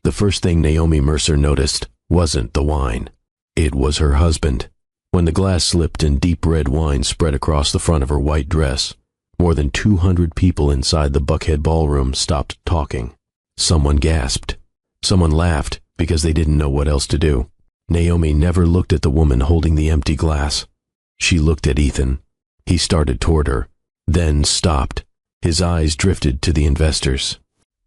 The first thing Naomi Mercer noticed wasn't the wine. It was her husband. When the glass slipped and deep red wine spread across the front of her white dress, more than 200 people inside the Buckhead Ballroom stopped talking. Someone gasped. Someone laughed because they didn't know what else to do. Naomi never looked at the woman holding the empty glass. She looked at Ethan. He started toward her, then stopped. His eyes drifted to the investors,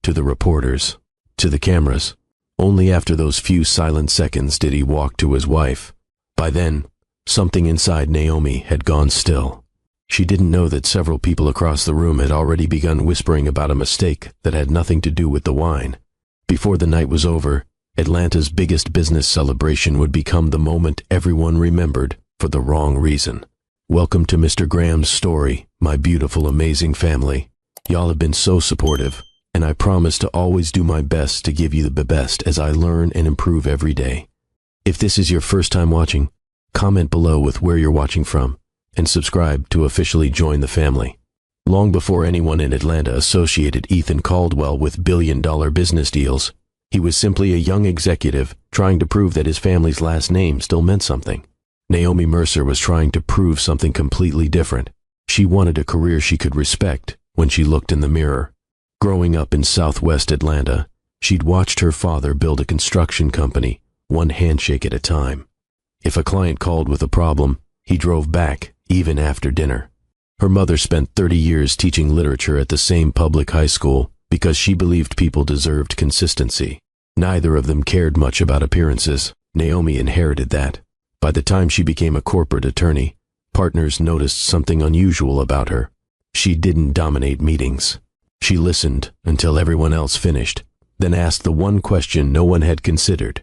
to the reporters, to the cameras. Only after those few silent seconds did he walk to his wife. By then, something inside Naomi had gone still. She didn't know that several people across the room had already begun whispering about a mistake that had nothing to do with the wine. Before the night was over, Atlanta's biggest business celebration would become the moment everyone remembered for the wrong reason. Welcome to Mr. Graham's story, my beautiful, amazing family. Y'all have been so supportive, and I promise to always do my best to give you the best as I learn and improve every day. If this is your first time watching, comment below with where you're watching from, and subscribe to officially join the family. Long before anyone in Atlanta associated Ethan Caldwell with billion-dollar business deals, he was simply a young executive trying to prove that his family's last name still meant something. Naomi Mercer was trying to prove something completely different. She wanted a career she could respect when she looked in the mirror. Growing up in Southwest Atlanta, she'd watched her father build a construction company, one handshake at a time. If a client called with a problem, he drove back, even after dinner. Her mother spent 30 years teaching literature at the same public high school because she believed people deserved consistency. Neither of them cared much about appearances. Naomi inherited that. By the time she became a corporate attorney, partners noticed something unusual about her. She didn't dominate meetings. She listened until everyone else finished, then asked the one question no one had considered.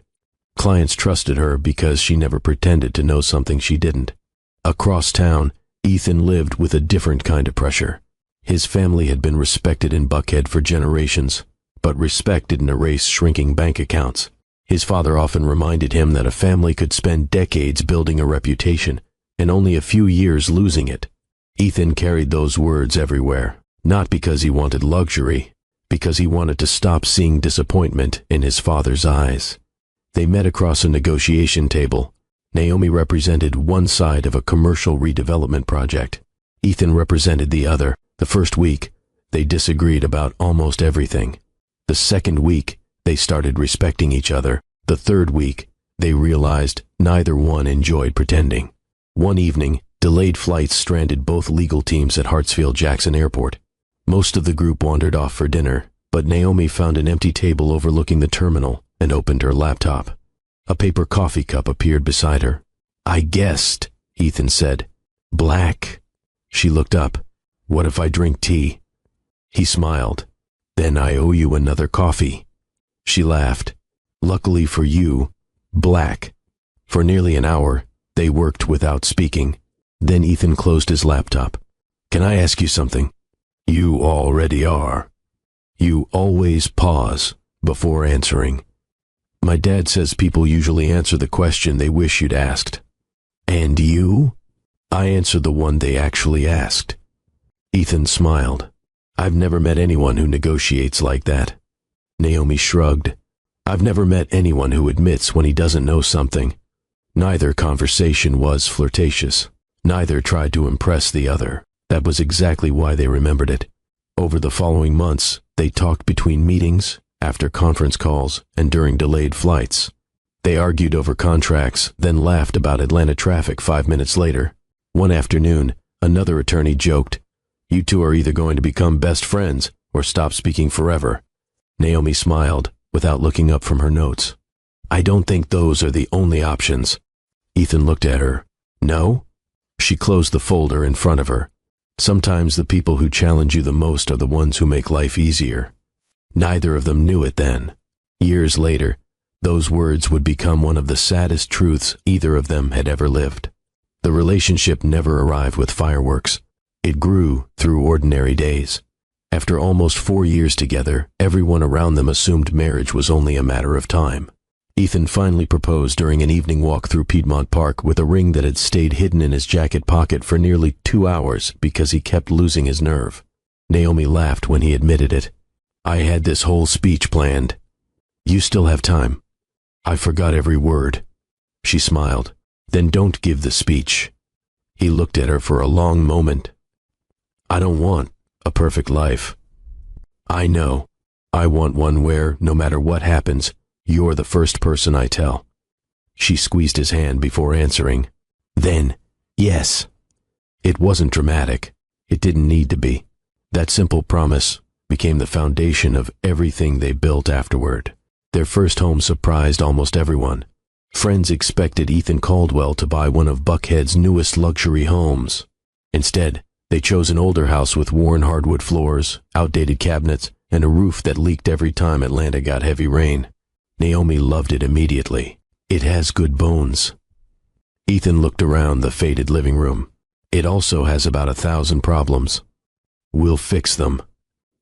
Clients trusted her because she never pretended to know something she didn't. Across town, Ethan lived with a different kind of pressure. His family had been respected in Buckhead for generations, but respect didn't erase shrinking bank accounts. His father often reminded him that a family could spend decades building a reputation and only a few years losing it. Ethan carried those words everywhere, not because he wanted luxury, because he wanted to stop seeing disappointment in his father's eyes. They met across a negotiation table. Naomi represented one side of a commercial redevelopment project. Ethan represented the other. The first week, they disagreed about almost everything. The second week, they started respecting each other. The third week, they realized neither one enjoyed pretending. One evening, delayed flights stranded both legal teams at Hartsfield-Jackson Airport. Most of the group wandered off for dinner, but Naomi found an empty table overlooking the terminal and opened her laptop. A paper coffee cup appeared beside her. "I guessed," Ethan said. "Black." She looked up. "What if I drink tea?" He smiled. "Then I owe you another coffee." She laughed. "Luckily for you, black." For nearly an hour, they worked without speaking. Then Ethan closed his laptop. "Can I ask you something?" "You already are." "You always pause before answering." "My dad says people usually answer the question they wish you'd asked." "And you?" "I answer the one they actually asked." Ethan smiled. "I've never met anyone who negotiates like that." Naomi shrugged. "I've never met anyone who admits when he doesn't know something." Neither conversation was flirtatious. Neither tried to impress the other. That was exactly why they remembered it. Over the following months, they talked between meetings, after conference calls, and during delayed flights. They argued over contracts, then laughed about Atlanta traffic 5 minutes later. One afternoon, another attorney joked, "You two are either going to become best friends or stop speaking forever." Naomi smiled, without looking up from her notes. "I don't think those are the only options." Ethan looked at her. "No?" She closed the folder in front of her. "Sometimes the people who challenge you the most are the ones who make life easier." Neither of them knew it then. Years later, those words would become one of the saddest truths either of them had ever lived. The relationship never arrived with fireworks. It grew through ordinary days. After almost 4 years together, everyone around them assumed marriage was only a matter of time. Ethan finally proposed during an evening walk through Piedmont Park with a ring that had stayed hidden in his jacket pocket for nearly 2 hours because he kept losing his nerve. Naomi laughed when he admitted it. "I had this whole speech planned." You still have time. I forgot every word. She smiled. Then don't give the speech. He looked at her for a long moment. I don't want a perfect life. I know. I want one where, no matter what happens, you're the first person I tell. She squeezed his hand before answering. Then, yes. It wasn't dramatic. It didn't need to be. That simple promise became the foundation of everything they built afterward. Their first home surprised almost everyone. Friends expected Ethan Caldwell to buy one of Buckhead's newest luxury homes. Instead, they chose an older house with worn hardwood floors, outdated cabinets, and a roof that leaked every time Atlanta got heavy rain. Naomi loved it immediately. It has good bones. Ethan looked around the faded living room. It also has about 1,000 problems. We'll fix them.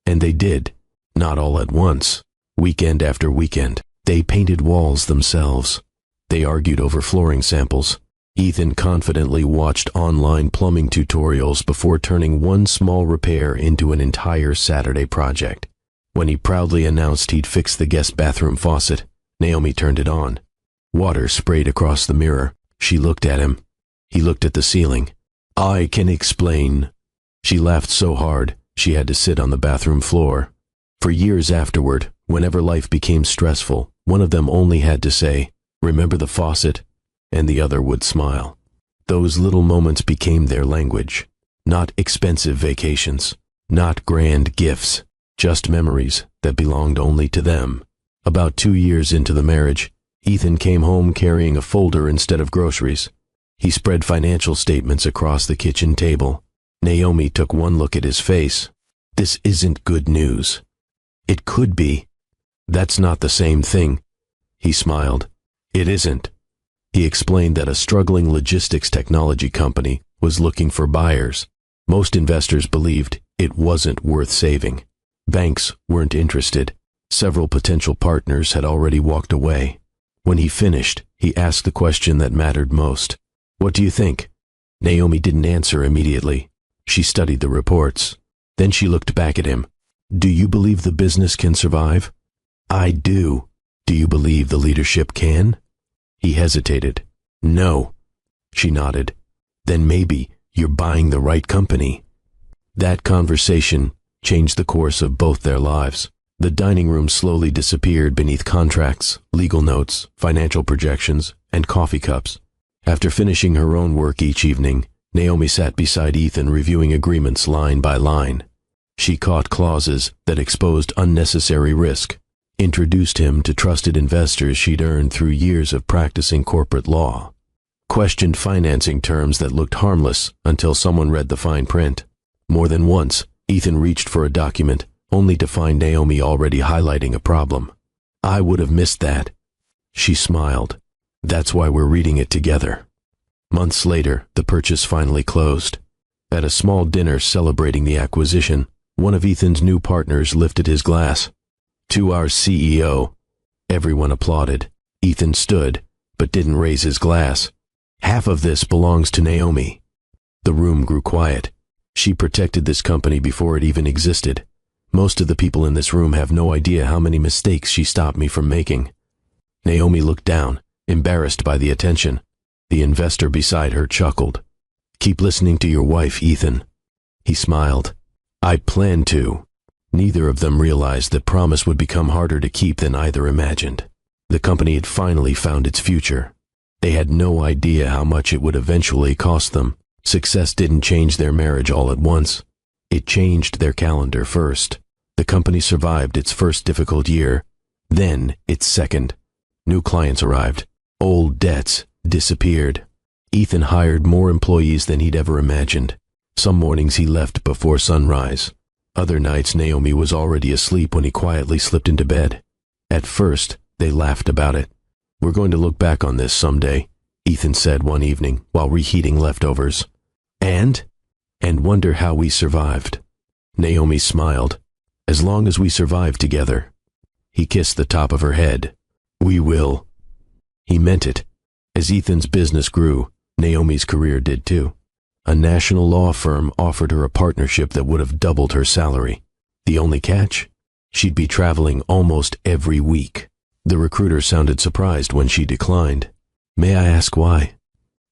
And they did, not all at once. Weekend after weekend, they painted walls themselves. They argued over flooring samples. Ethan confidently watched online plumbing tutorials before turning one small repair into an entire Saturday project. When he proudly announced he'd fixed the guest bathroom faucet, Naomi turned it on. Water sprayed across the mirror. She looked at him. He looked at the ceiling. I can explain. She laughed so hard, she had to sit on the bathroom floor. For years afterward, whenever life became stressful, one of them only had to say, "Remember the faucet?" and the other would smile. Those little moments became their language. Not expensive vacations, not grand gifts, just memories that belonged only to them. About 2 years into the marriage, Ethan came home carrying a folder instead of groceries. He spread financial statements across the kitchen table. Naomi took one look at his face. This isn't good news. It could be. That's not the same thing. He smiled. It isn't. He explained that a struggling logistics technology company was looking for buyers. Most investors believed it wasn't worth saving. Banks weren't interested. Several potential partners had already walked away. When he finished, he asked the question that mattered most. What do you think? Naomi didn't answer immediately. She studied the reports. Then she looked back at him. Do you believe the business can survive? I do. Do you believe the leadership can? He hesitated. No. She nodded. Then maybe you're buying the right company. That conversation changed the course of both their lives. The dining room slowly disappeared beneath contracts, legal notes, financial projections, and coffee cups. After finishing her own work each evening, Naomi sat beside Ethan reviewing agreements line by line. She caught clauses that exposed unnecessary risk, introduced him to trusted investors she'd earned through years of practicing corporate law, questioned financing terms that looked harmless until someone read the fine print. More than once, Ethan reached for a document, only to find Naomi already highlighting a problem. I would have missed that. She smiled. That's why we're reading it together. Months later, the purchase finally closed. At a small dinner celebrating the acquisition, one of Ethan's new partners lifted his glass. To our CEO. Everyone applauded. Ethan stood, but didn't raise his glass. Half of this belongs to Naomi. The room grew quiet. She protected this company before it even existed. Most of the people in this room have no idea how many mistakes she stopped me from making. Naomi looked down, embarrassed by the attention. The investor beside her chuckled. Keep listening to your wife, Ethan. He smiled. I plan to. Neither of them realized that promise would become harder to keep than either imagined. The company had finally found its future. They had no idea how much it would eventually cost them. Success didn't change their marriage all at once. It changed their calendar first. The company survived its first difficult year, then its second. New clients arrived. Old debts disappeared. Ethan hired more employees than he'd ever imagined. Some mornings he left before sunrise. Other nights Naomi was already asleep when he quietly slipped into bed. At first, they laughed about it. We're going to look back on this someday, Ethan said one evening while reheating leftovers. And wonder how we survived. Naomi smiled. As long as we survive together. He kissed the top of her head. We will. He meant it. As Ethan's business grew, Naomi's career did too. A national law firm offered her a partnership that would have doubled her salary. The only catch? She'd be traveling almost every week. The recruiter sounded surprised when she declined. "May I ask why?"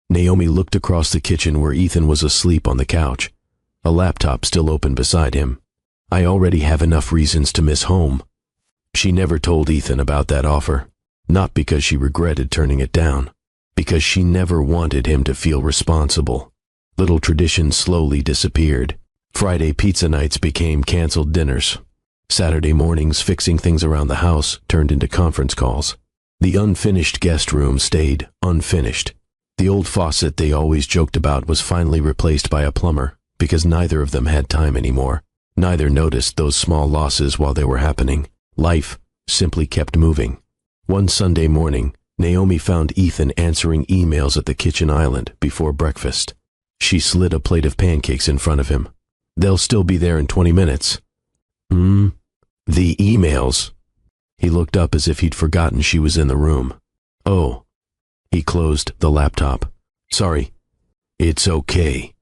Naomi looked across the kitchen where Ethan was asleep on the couch, a laptop still open beside him. "I already have enough reasons to miss home." She never told Ethan about that offer, not because she regretted turning it down, because she never wanted him to feel responsible. Little traditions slowly disappeared. Friday pizza nights became canceled dinners. Saturday mornings fixing things around the house turned into conference calls. The unfinished guest room stayed unfinished. The old faucet they always joked about was finally replaced by a plumber because neither of them had time anymore. Neither noticed those small losses while they were happening. Life simply kept moving. One Sunday morning, Naomi found Ethan answering emails at the kitchen island before breakfast. She slid a plate of pancakes in front of him. "They'll still be there in 20 minutes. The emails." He looked up as if he'd forgotten she was in the room. "Oh." He closed the laptop. "Sorry." "It's okay."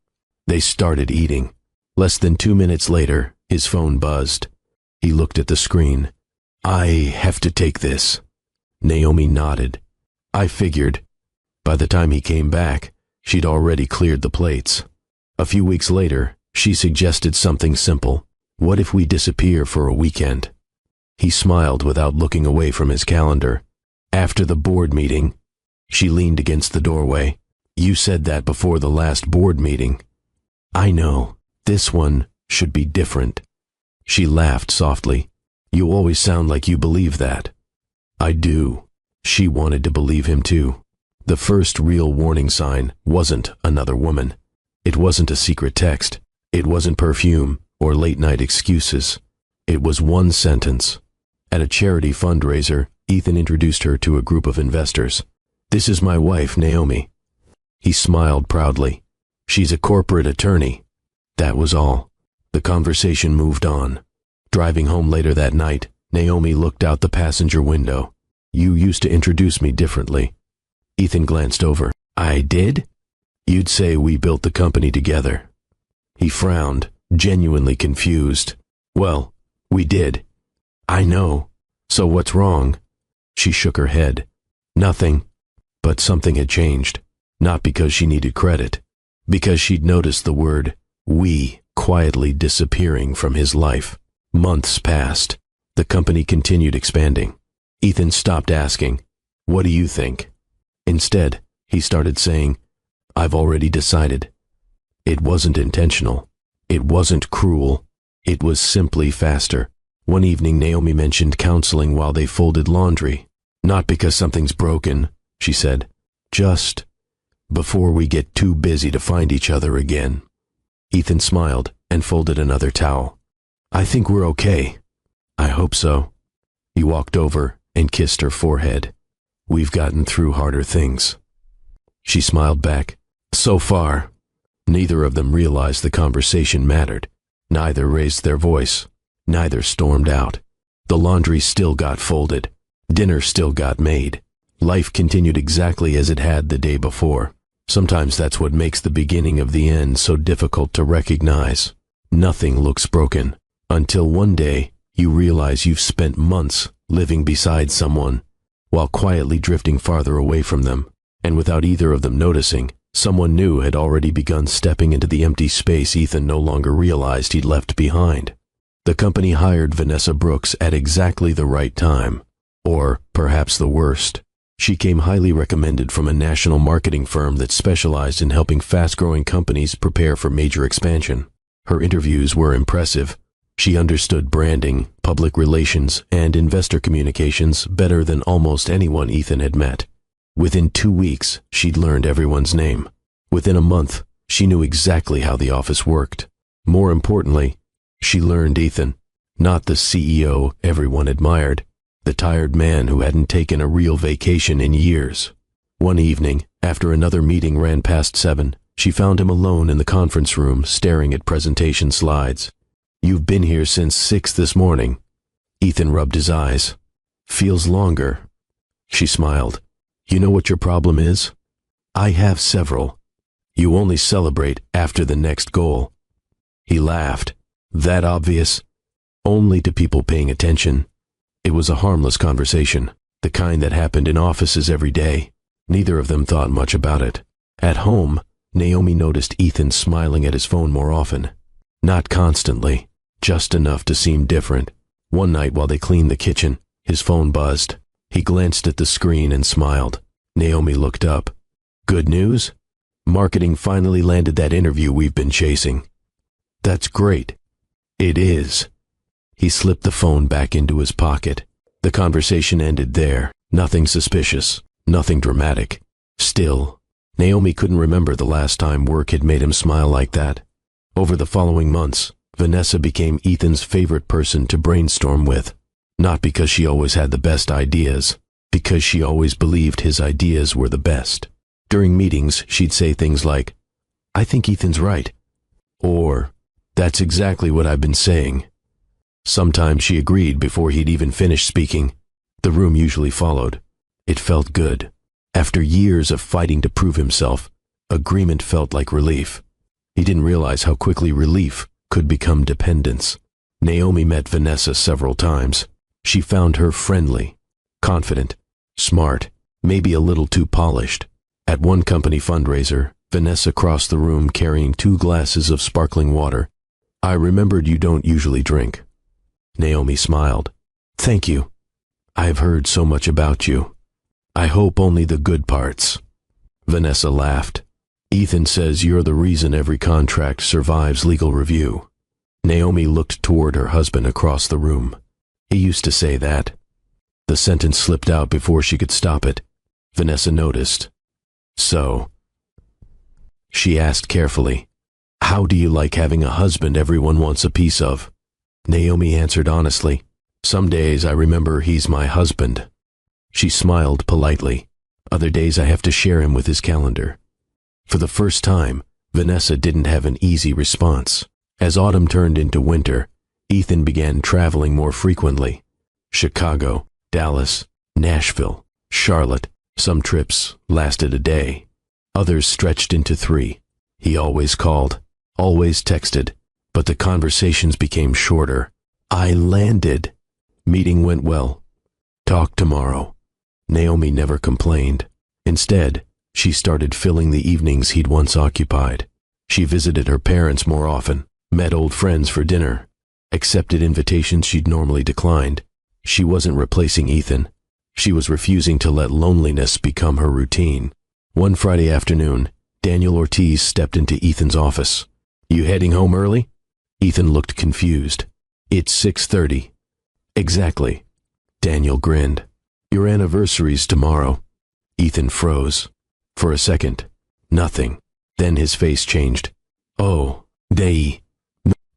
They started eating. Less than 2 minutes later, his phone buzzed. He looked at the screen. "I have to take this." Naomi nodded. "I figured." By the time he came back, she'd already cleared the plates. A few weeks later, she suggested something simple. "What if we disappear for a weekend?" He smiled without looking away from his calendar. "After the board meeting." She leaned against the doorway. "You said that before the last board meeting." "I know. This one should be different." She laughed softly. "You always sound like you believe that." "I do." She wanted to believe him too. The first real warning sign wasn't another woman. It wasn't a secret text. It wasn't perfume or late-night excuses. It was one sentence. At a charity fundraiser, Ethan introduced her to a group of investors. "This is my wife, Naomi." He smiled proudly. "She's a corporate attorney." That was all. The conversation moved on. Driving home later that night, Naomi looked out the passenger window. "You used to introduce me differently." Ethan glanced over. "I did?" "You'd say we built the company together." He frowned, genuinely confused. "Well, we did." "I know. So what's wrong?" She shook her head. "Nothing." But something had changed. Not because she needed credit. Because she'd noticed the word "we" quietly disappearing from his life. Months passed. The company continued expanding. Ethan stopped asking, "What do you think?" Instead, he started saying, "I've already decided." It wasn't intentional. It wasn't cruel. It was simply faster. One evening, Naomi mentioned counseling while they folded laundry. "Not because something's broken," she said. "Just before we get too busy to find each other again." Ethan smiled and folded another towel. "I think we're okay." "I hope so." He walked over and kissed her forehead. "We've gotten through harder things." She smiled back. "So far." Neither of them realized the conversation mattered. Neither raised their voice. Neither stormed out. The laundry still got folded. Dinner still got made. Life continued exactly as it had the day before. Sometimes that's what makes the beginning of the end so difficult to recognize. Nothing looks broken, until one day you realize you've spent months living beside someone, while quietly drifting farther away from them, and without either of them noticing, someone new had already begun stepping into the empty space Ethan no longer realized he'd left behind. The company hired Vanessa Brooks at exactly the right time, or perhaps the worst. She came highly recommended from a national marketing firm that specialized in helping fast-growing companies prepare for major expansion. Her interviews were impressive. She understood branding, public relations, and investor communications better than almost anyone Ethan had met. Within 2 weeks, she'd learned everyone's name. Within a month, she knew exactly how the office worked. More importantly, she learned Ethan, not the CEO everyone admired, the tired man who hadn't taken a real vacation in years. One evening, after another meeting ran past 7, she found him alone in the conference room staring at presentation slides. "You've been here since 6 this morning." Ethan rubbed his eyes. "Feels longer." She smiled. "You know what your problem is?" "I have several." "You only celebrate after the next goal." He laughed. "That obvious?" "Only to people paying attention." It was a harmless conversation. the kind that happened in offices every day. Neither of them thought much about it. At home, Naomi noticed Ethan smiling at his phone more often. Not constantly, just enough to seem different. One night while they cleaned the kitchen, his phone buzzed. He glanced at the screen and smiled. Naomi looked up. "Good news? Marketing finally landed that interview we've been chasing." "That's great." "It is." He slipped the phone back into his pocket. The conversation ended there. Nothing suspicious, nothing dramatic. Still, Naomi couldn't remember the last time work had made him smile like that. Over the following months, Vanessa became Ethan's favorite person to brainstorm with. Not because she always had the best ideas, because she always believed his ideas were the best. During meetings, she'd say things like, "I think Ethan's right," or, "That's exactly what I've been saying." Sometimes she agreed before he'd even finished speaking. The room usually followed. It felt good. After years of fighting to prove himself, agreement felt like relief. He didn't realize how quickly relief could become dependence. Naomi met Vanessa several times. She found her friendly, confident, smart, maybe a little too polished. At one company fundraiser, Vanessa crossed the room carrying 2 glasses of sparkling water. "I remembered you don't usually drink." Naomi smiled. "Thank you. I've heard so much about you. I hope only the good parts." Vanessa laughed. "Ethan says you're the reason every contract survives legal review." Naomi looked toward her husband across the room. "He used to say that." The sentence slipped out before she could stop it. Vanessa noticed. "So?" She asked carefully, "How do you like having a husband everyone wants a piece of?" Naomi answered honestly, "Some days I remember he's my husband." She smiled politely. "Other days I have to share him with his calendar." For the first time, Vanessa didn't have an easy response. As autumn turned into winter, Ethan began traveling more frequently. Chicago, Dallas, Nashville, Charlotte. Some trips lasted a day. Others stretched into 3. He always called, always texted, but the conversations became shorter. "I landed." "Meeting went well." "Talk tomorrow." Naomi never complained. Instead, she started filling the evenings he'd once occupied. She visited her parents more often, met old friends for dinner, accepted invitations she'd normally declined. She wasn't replacing Ethan. She was refusing to let loneliness become her routine. One Friday afternoon, Daniel Ortiz stepped into Ethan's office. "You heading home early?" Ethan looked confused. "It's 6:30. "Exactly." Daniel grinned. "Your anniversary's tomorrow." Ethan froze. For a second, nothing. Then his face changed. "Oh, they..."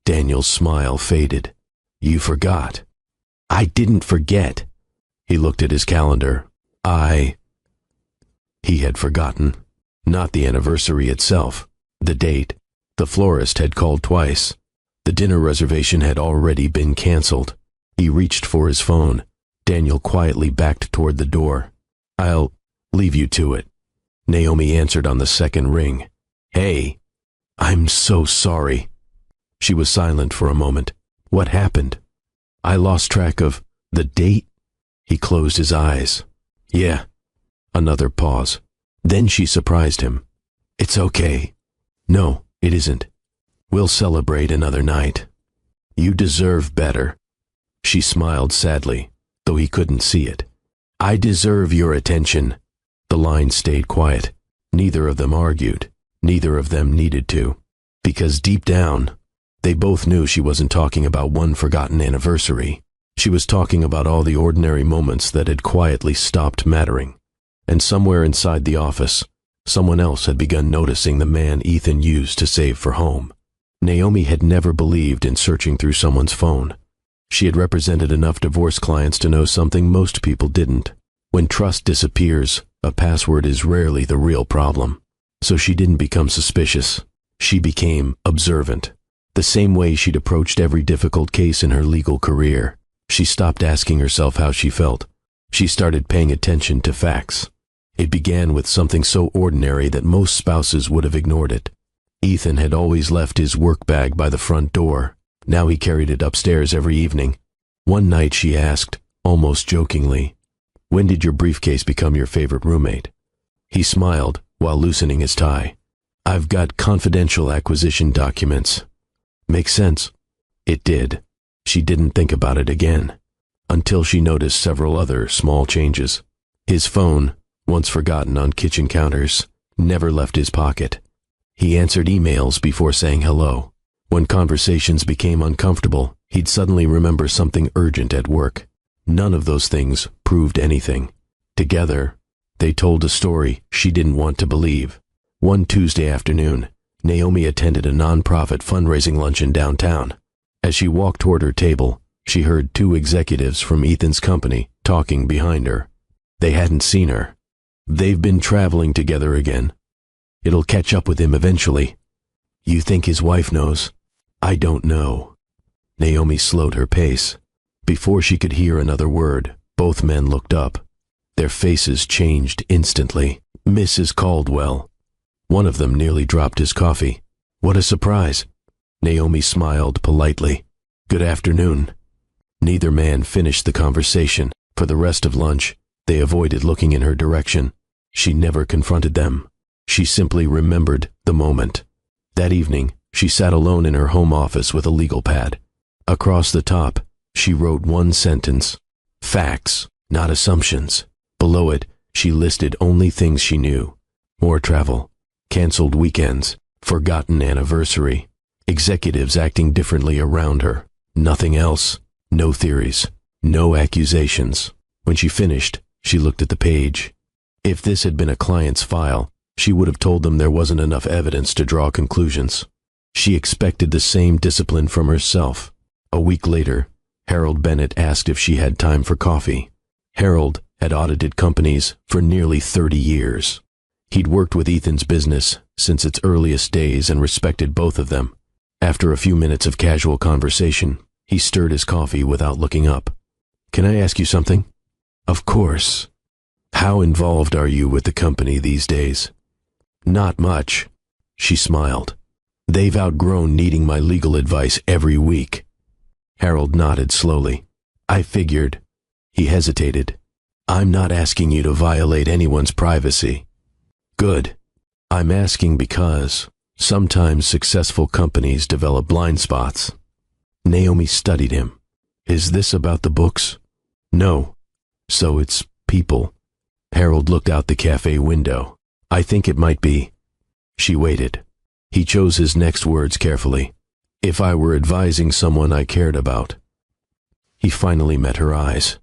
Daniel's smile faded. "You forgot." "I didn't forget." He looked at his calendar. He had forgotten. Not the anniversary itself. The date. The florist had called twice. The dinner reservation had already been canceled. He reached for his phone. Daniel quietly backed toward the door. "I'll leave you to it." Naomi answered on the second ring. "Hey, I'm so sorry." She was silent for a moment. "What happened?" "I lost track of the date." He closed his eyes. "Yeah." Another pause. Then she surprised him. "It's okay." "No, it isn't. We'll celebrate another night." "You deserve better." She smiled sadly, though he couldn't see it. "I deserve your attention." The line stayed quiet. Neither of them argued. Neither of them needed to. Because deep down, they both knew she wasn't talking about one forgotten anniversary. She was talking about all the ordinary moments that had quietly stopped mattering. And somewhere inside the office, someone else had begun noticing the man Ethan used to save for home. Naomi had never believed in searching through someone's phone. She had represented enough divorce clients to know something most people didn't. When trust disappears, a password is rarely the real problem. So she didn't become suspicious. She became observant. The same way she'd approached every difficult case in her legal career. She stopped asking herself how she felt. She started paying attention to facts. It began with something so ordinary that most spouses would have ignored it. Ethan had always left his work bag by the front door. Now he carried it upstairs every evening. One night she asked, almost jokingly, When did your briefcase become your favorite roommate? He smiled while loosening his tie. I've got confidential acquisition documents. Makes sense. It did. She didn't think about it again, until she noticed several other small changes. His phone, once forgotten on kitchen counters, never left his pocket. He answered emails before saying hello. When conversations became uncomfortable, he'd suddenly remember something urgent at work. None of those things proved anything. Together, they told a story she didn't want to believe. One Tuesday afternoon, Naomi attended a nonprofit fundraising luncheon downtown. As she walked toward her table, she heard two executives from Ethan's company talking behind her. They hadn't seen her. They've been traveling together again. It'll catch up with him eventually. You think his wife knows? I don't know. Naomi slowed her pace. Before she could hear another word, both men looked up. Their faces changed instantly. Mrs. Caldwell. One of them nearly dropped his coffee. What a surprise. Naomi smiled politely. Good afternoon. Neither man finished the conversation. For the rest of lunch, they avoided looking in her direction. She never confronted them. She simply remembered the moment. That evening, she sat alone in her home office with a legal pad. Across the top, she wrote one sentence. Facts, not assumptions. Below it, she listed only things she knew. More travel, canceled weekends, forgotten anniversary, executives acting differently around her. Nothing else. No theories. No accusations. When she finished, she looked at the page. If this had been a client's file, she would have told them there wasn't enough evidence to draw conclusions. She expected the same discipline from herself. A week later, Harold Bennett asked if she had time for coffee. Harold had audited companies for nearly 30 years. He'd worked with Ethan's business since its earliest days and respected both of them. After a few minutes of casual conversation, he stirred his coffee without looking up. Can I ask you something? Of course. How involved are you with the company these days? Not much. She smiled. They've outgrown needing my legal advice every week. Harold nodded slowly. I figured. He hesitated. I'm not asking you to violate anyone's privacy. Good. I'm asking because sometimes successful companies develop blind spots. Naomi studied him. Is this about the books? No. So it's people. Harold looked out the cafe window. I think it might be. She waited. He chose his next words carefully. If I were advising someone I cared about. He finally met her eyes.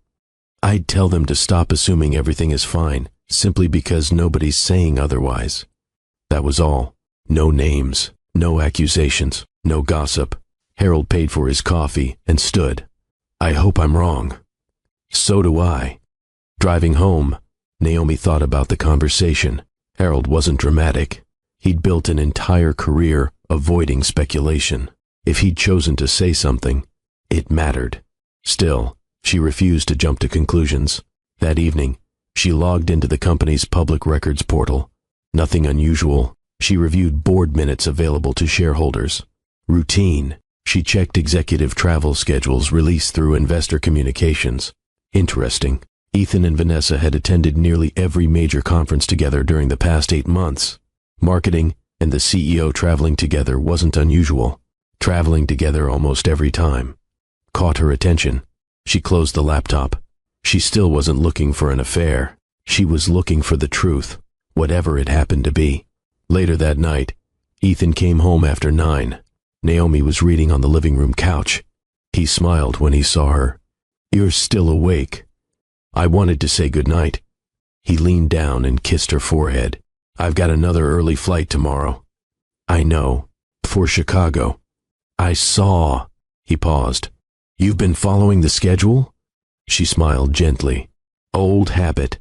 I'd tell them to stop assuming everything is fine, simply because nobody's saying otherwise. That was all. No names, no accusations, no gossip. Harold paid for his coffee and stood. I hope I'm wrong. So do I. Driving home, Naomi thought about the conversation. Harold wasn't dramatic. He'd built an entire career avoiding speculation. If he'd chosen to say something, it mattered. Still, she refused to jump to conclusions. That evening, she logged into the company's public records portal. Nothing unusual. She reviewed board minutes available to shareholders. Routine. She checked executive travel schedules released through investor communications. Interesting. Ethan and Vanessa had attended nearly every major conference together during the past 8 months. Marketing and the CEO traveling together wasn't unusual. Traveling together almost every time caught her attention. She closed the laptop. She still wasn't looking for an affair. She was looking for the truth, whatever it happened to be. Later that night, Ethan came home after 9. Naomi was reading on the living room couch. He smiled when he saw her. You're still awake. I wanted to say goodnight. He leaned down and kissed her forehead. I've got another early flight tomorrow. I know. For Chicago. I saw. He paused. You've been following the schedule? She smiled gently. Old habit.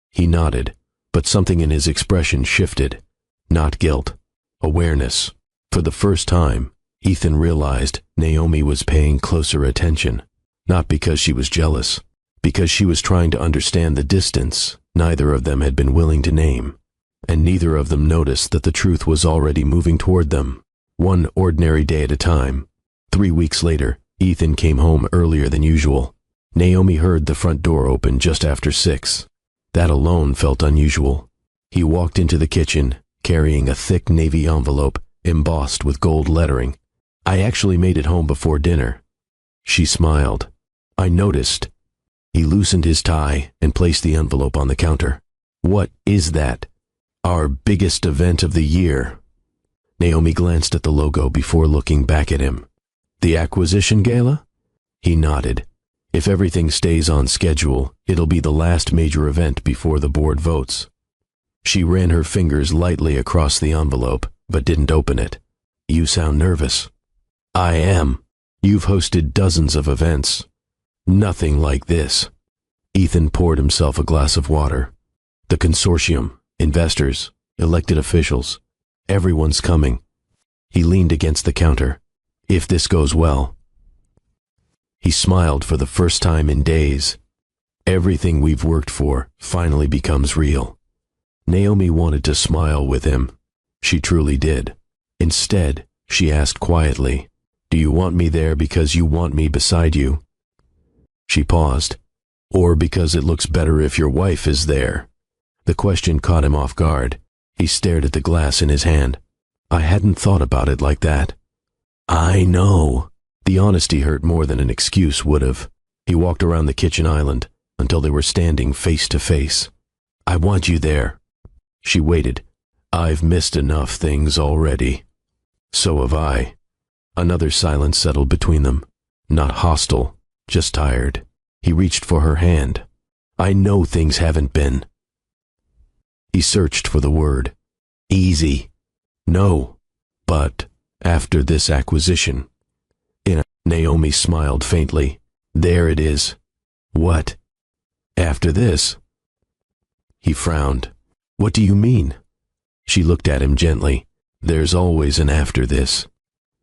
He nodded, but something in his expression shifted. Not guilt. Awareness. For the first time, Ethan realized Naomi was paying closer attention. Not because she was jealous, because she was trying to understand the distance neither of them had been willing to name. And neither of them noticed that the truth was already moving toward them, one ordinary day at a time. 3 weeks later, Ethan came home earlier than usual. Naomi heard the front door open just after 6. That alone felt unusual. He walked into the kitchen, carrying a thick navy envelope embossed with gold lettering. "I actually made it home before dinner." She smiled. "I noticed." He loosened his tie and placed the envelope on the counter. "What is that?" "Our biggest event of the year." Naomi glanced at the logo before looking back at him. "The acquisition gala?" He nodded. "If everything stays on schedule, it'll be the last major event before the board votes." She ran her fingers lightly across the envelope, but didn't open it. "You sound nervous." "I am. You've hosted dozens of events. Nothing like this." Ethan poured himself a glass of water. "The consortium, investors, elected officials, everyone's coming." He leaned against the counter. "If this goes well." He smiled for the first time in days. Everything we've worked for finally becomes real. Naomi wanted to smile with him. She truly did. Instead, she asked quietly, "Do you want me there because you want me beside you?" She paused. "Or because it looks better if your wife is there?" The question caught him off guard. He stared at the glass in his hand. "I hadn't thought about it like that." "I know." The honesty hurt more than an excuse would have. He walked around the kitchen island until they were standing face to face. "I want you there." She waited. "I've missed enough things already." "So have I." Another silence settled between them. Not hostile, just tired. He reached for her hand. "I know things haven't been." He searched for the word. "Easy." "No. But after this acquisition." Naomi smiled faintly. "There it is." "What?" "After this." He frowned. "What do you mean?" She looked at him gently. "There's always an after this."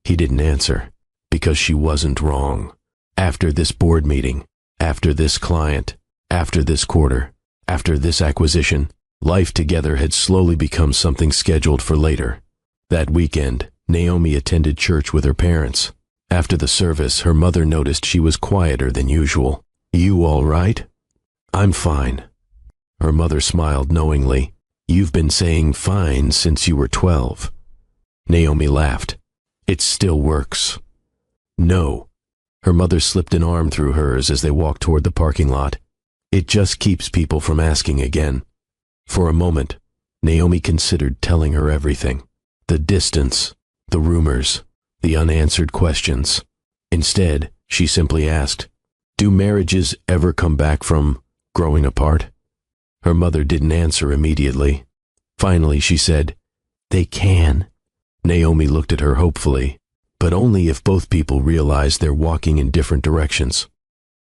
He didn't answer, because she wasn't wrong. After this board meeting, after this client, after this quarter, after this acquisition, life together had slowly become something scheduled for later. That weekend, Naomi attended church with her parents. After the service, her mother noticed she was quieter than usual. "You all right?" "I'm fine." Her mother smiled knowingly. "You've been saying fine since you were 12. Naomi laughed. "It still works." "No." Her mother slipped an arm through hers as they walked toward the parking lot. "It just keeps people from asking again." For a moment, Naomi considered telling her everything. The distance, the rumors, the unanswered questions. Instead, she simply asked, "Do marriages ever come back from growing apart?" Her mother didn't answer immediately. Finally, she said, "They can." Naomi looked at her hopefully, but only if both people realized they're walking in different directions.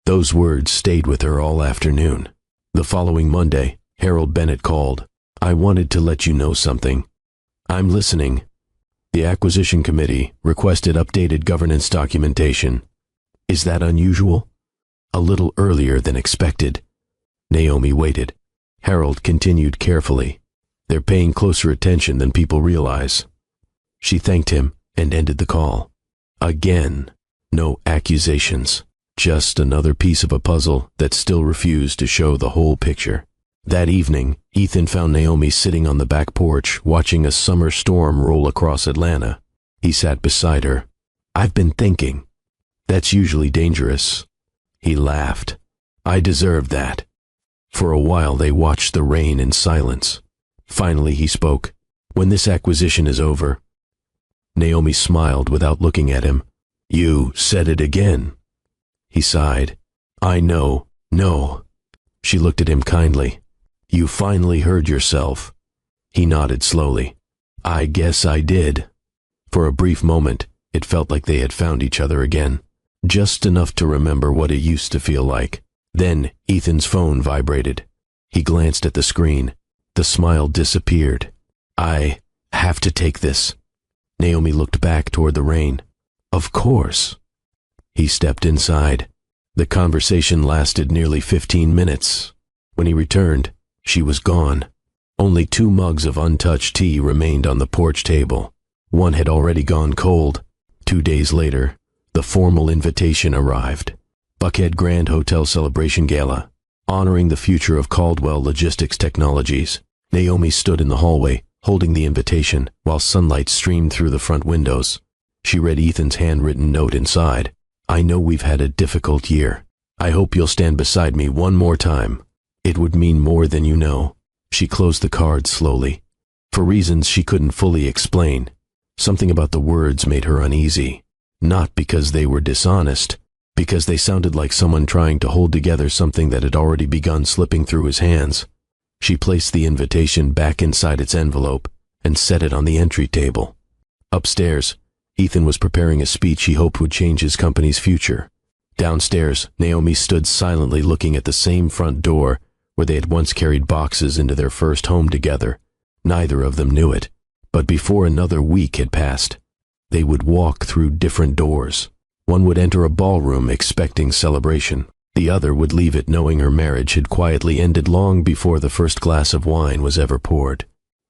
Those words stayed with her all afternoon. The following Monday, Harold Bennett called. "I wanted to let you know something." "I'm listening." "The acquisition committee requested updated governance documentation." "Is that unusual?" "A little earlier than expected." Naomi waited. Harold continued carefully. "They're paying closer attention than people realize." She thanked him and ended the call. Again, no accusations, just another piece of a puzzle that still refused to show the whole picture. That evening, Ethan found Naomi sitting on the back porch watching a summer storm roll across Atlanta. He sat beside her. "I've been thinking. That's usually dangerous." He laughed. "I deserved that." For a while they watched the rain in silence. Finally he spoke. "When this acquisition is over." Naomi smiled without looking at him. "You said it again." He sighed. "I know. No." She looked at him kindly. "You finally heard yourself." He nodded slowly. "I guess I did." For a brief moment, it felt like they had found each other again, just enough to remember what it used to feel like. Then Ethan's phone vibrated. He glanced at the screen. The smile disappeared. "I have to take this." Naomi looked back toward the rain. "Of course." He stepped inside. The conversation lasted nearly 15 minutes. When he returned, she was gone. Only 2 mugs of untouched tea remained on the porch table. One had already gone cold. 2 days later, the formal invitation arrived. Buckhead Grand Hotel Celebration Gala, honoring the future of Caldwell Logistics Technologies. Naomi stood in the hallway, holding the invitation, while sunlight streamed through the front windows. She read Ethan's handwritten note inside. I know we've had a difficult year. I hope you'll stand beside me one more time. It would mean more than you know. She closed the card slowly. For reasons she couldn't fully explain, something about the words made her uneasy. Not because they were dishonest, because they sounded like someone trying to hold together something that had already begun slipping through his hands. She placed the invitation back inside its envelope and set it on the entry table. Upstairs, Ethan was preparing a speech he hoped would change his company's future. Downstairs, Naomi stood silently looking at the same front door where they had once carried boxes into their first home together. Neither of them knew it, but before another week had passed, they would walk through different doors. One would enter a ballroom expecting celebration. The other would leave it knowing her marriage had quietly ended long before the first glass of wine was ever poured.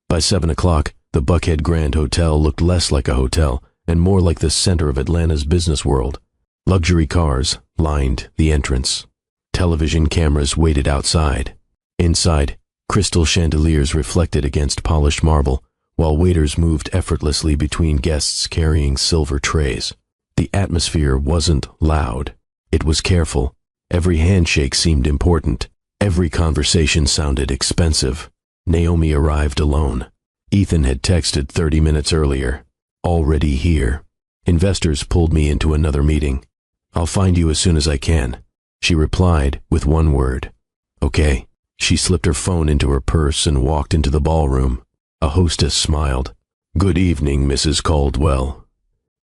By 7 o'clock, the Buckhead Grand Hotel looked less like a hotel and more like the center of Atlanta's business world. Luxury cars lined the entrance. Television cameras waited outside. Inside, crystal chandeliers reflected against polished marble, while waiters moved effortlessly between guests carrying silver trays. The atmosphere wasn't loud. It was careful. Every handshake seemed important. Every conversation sounded expensive. Naomi arrived alone. Ethan had texted 30 minutes earlier. Already here. Investors pulled me into another meeting. I'll find you as soon as I can. She replied with one word. Okay. She slipped her phone into her purse and walked into the ballroom. A hostess smiled. Good evening, Mrs. Caldwell.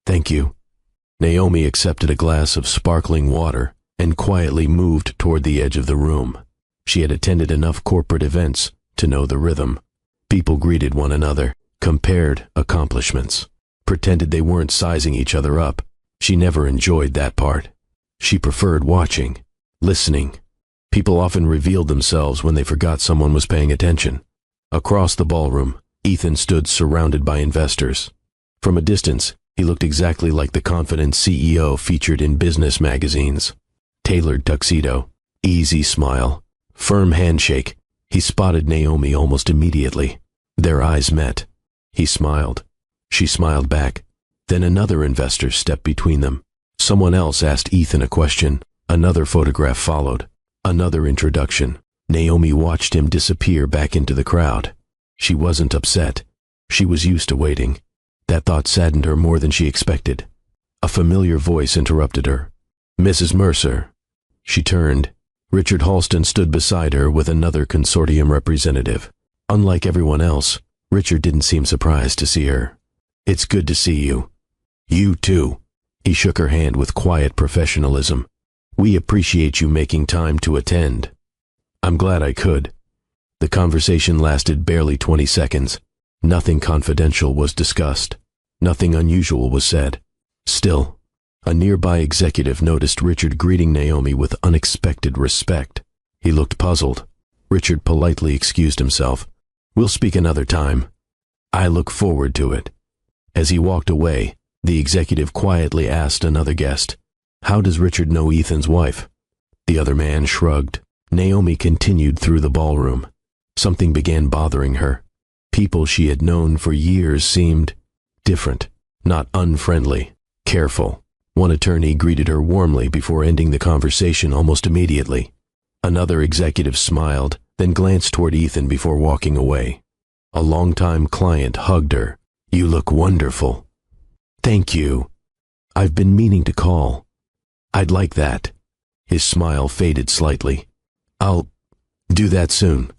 Thank you. Naomi accepted a glass of sparkling water and quietly moved toward the edge of the room. She had attended enough corporate events to know the rhythm. People greeted one another, compared accomplishments, pretended they weren't sizing each other up. She never enjoyed that part. She preferred watching, listening. People often revealed themselves when they forgot someone was paying attention. Across the ballroom, Ethan stood surrounded by investors. From a distance, he looked exactly like the confident CEO featured in business magazines. Tailored tuxedo, easy smile, firm handshake. He spotted Naomi almost immediately. Their eyes met. He smiled. She smiled back. Then another investor stepped between them. Someone else asked Ethan a question. Another photograph followed. Another introduction. Naomi watched him disappear back into the crowd. She wasn't upset. She was used to waiting. That thought saddened her more than she expected. A familiar voice interrupted her. Mrs. Mercer. She turned. Richard Halston stood beside her with another consortium representative. Unlike everyone else, Richard didn't seem surprised to see her. It's good to see you. You too. He shook her hand with quiet professionalism. We appreciate you making time to attend. I'm glad I could. The conversation lasted barely 20 seconds. Nothing confidential was discussed. Nothing unusual was said. Still, a nearby executive noticed Richard greeting Naomi with unexpected respect. He looked puzzled. Richard politely excused himself. We'll speak another time. I look forward to it. As he walked away, the executive quietly asked another guest, How does Richard know Ethan's wife? The other man shrugged. Naomi continued through the ballroom. Something began bothering her. People she had known for years seemed different, not unfriendly, careful. One attorney greeted her warmly before ending the conversation almost immediately. Another executive smiled, then glanced toward Ethan before walking away. A longtime client hugged her. You look wonderful. Thank you. I've been meaning to call. I'd like that. His smile faded slightly. I'll do that soon.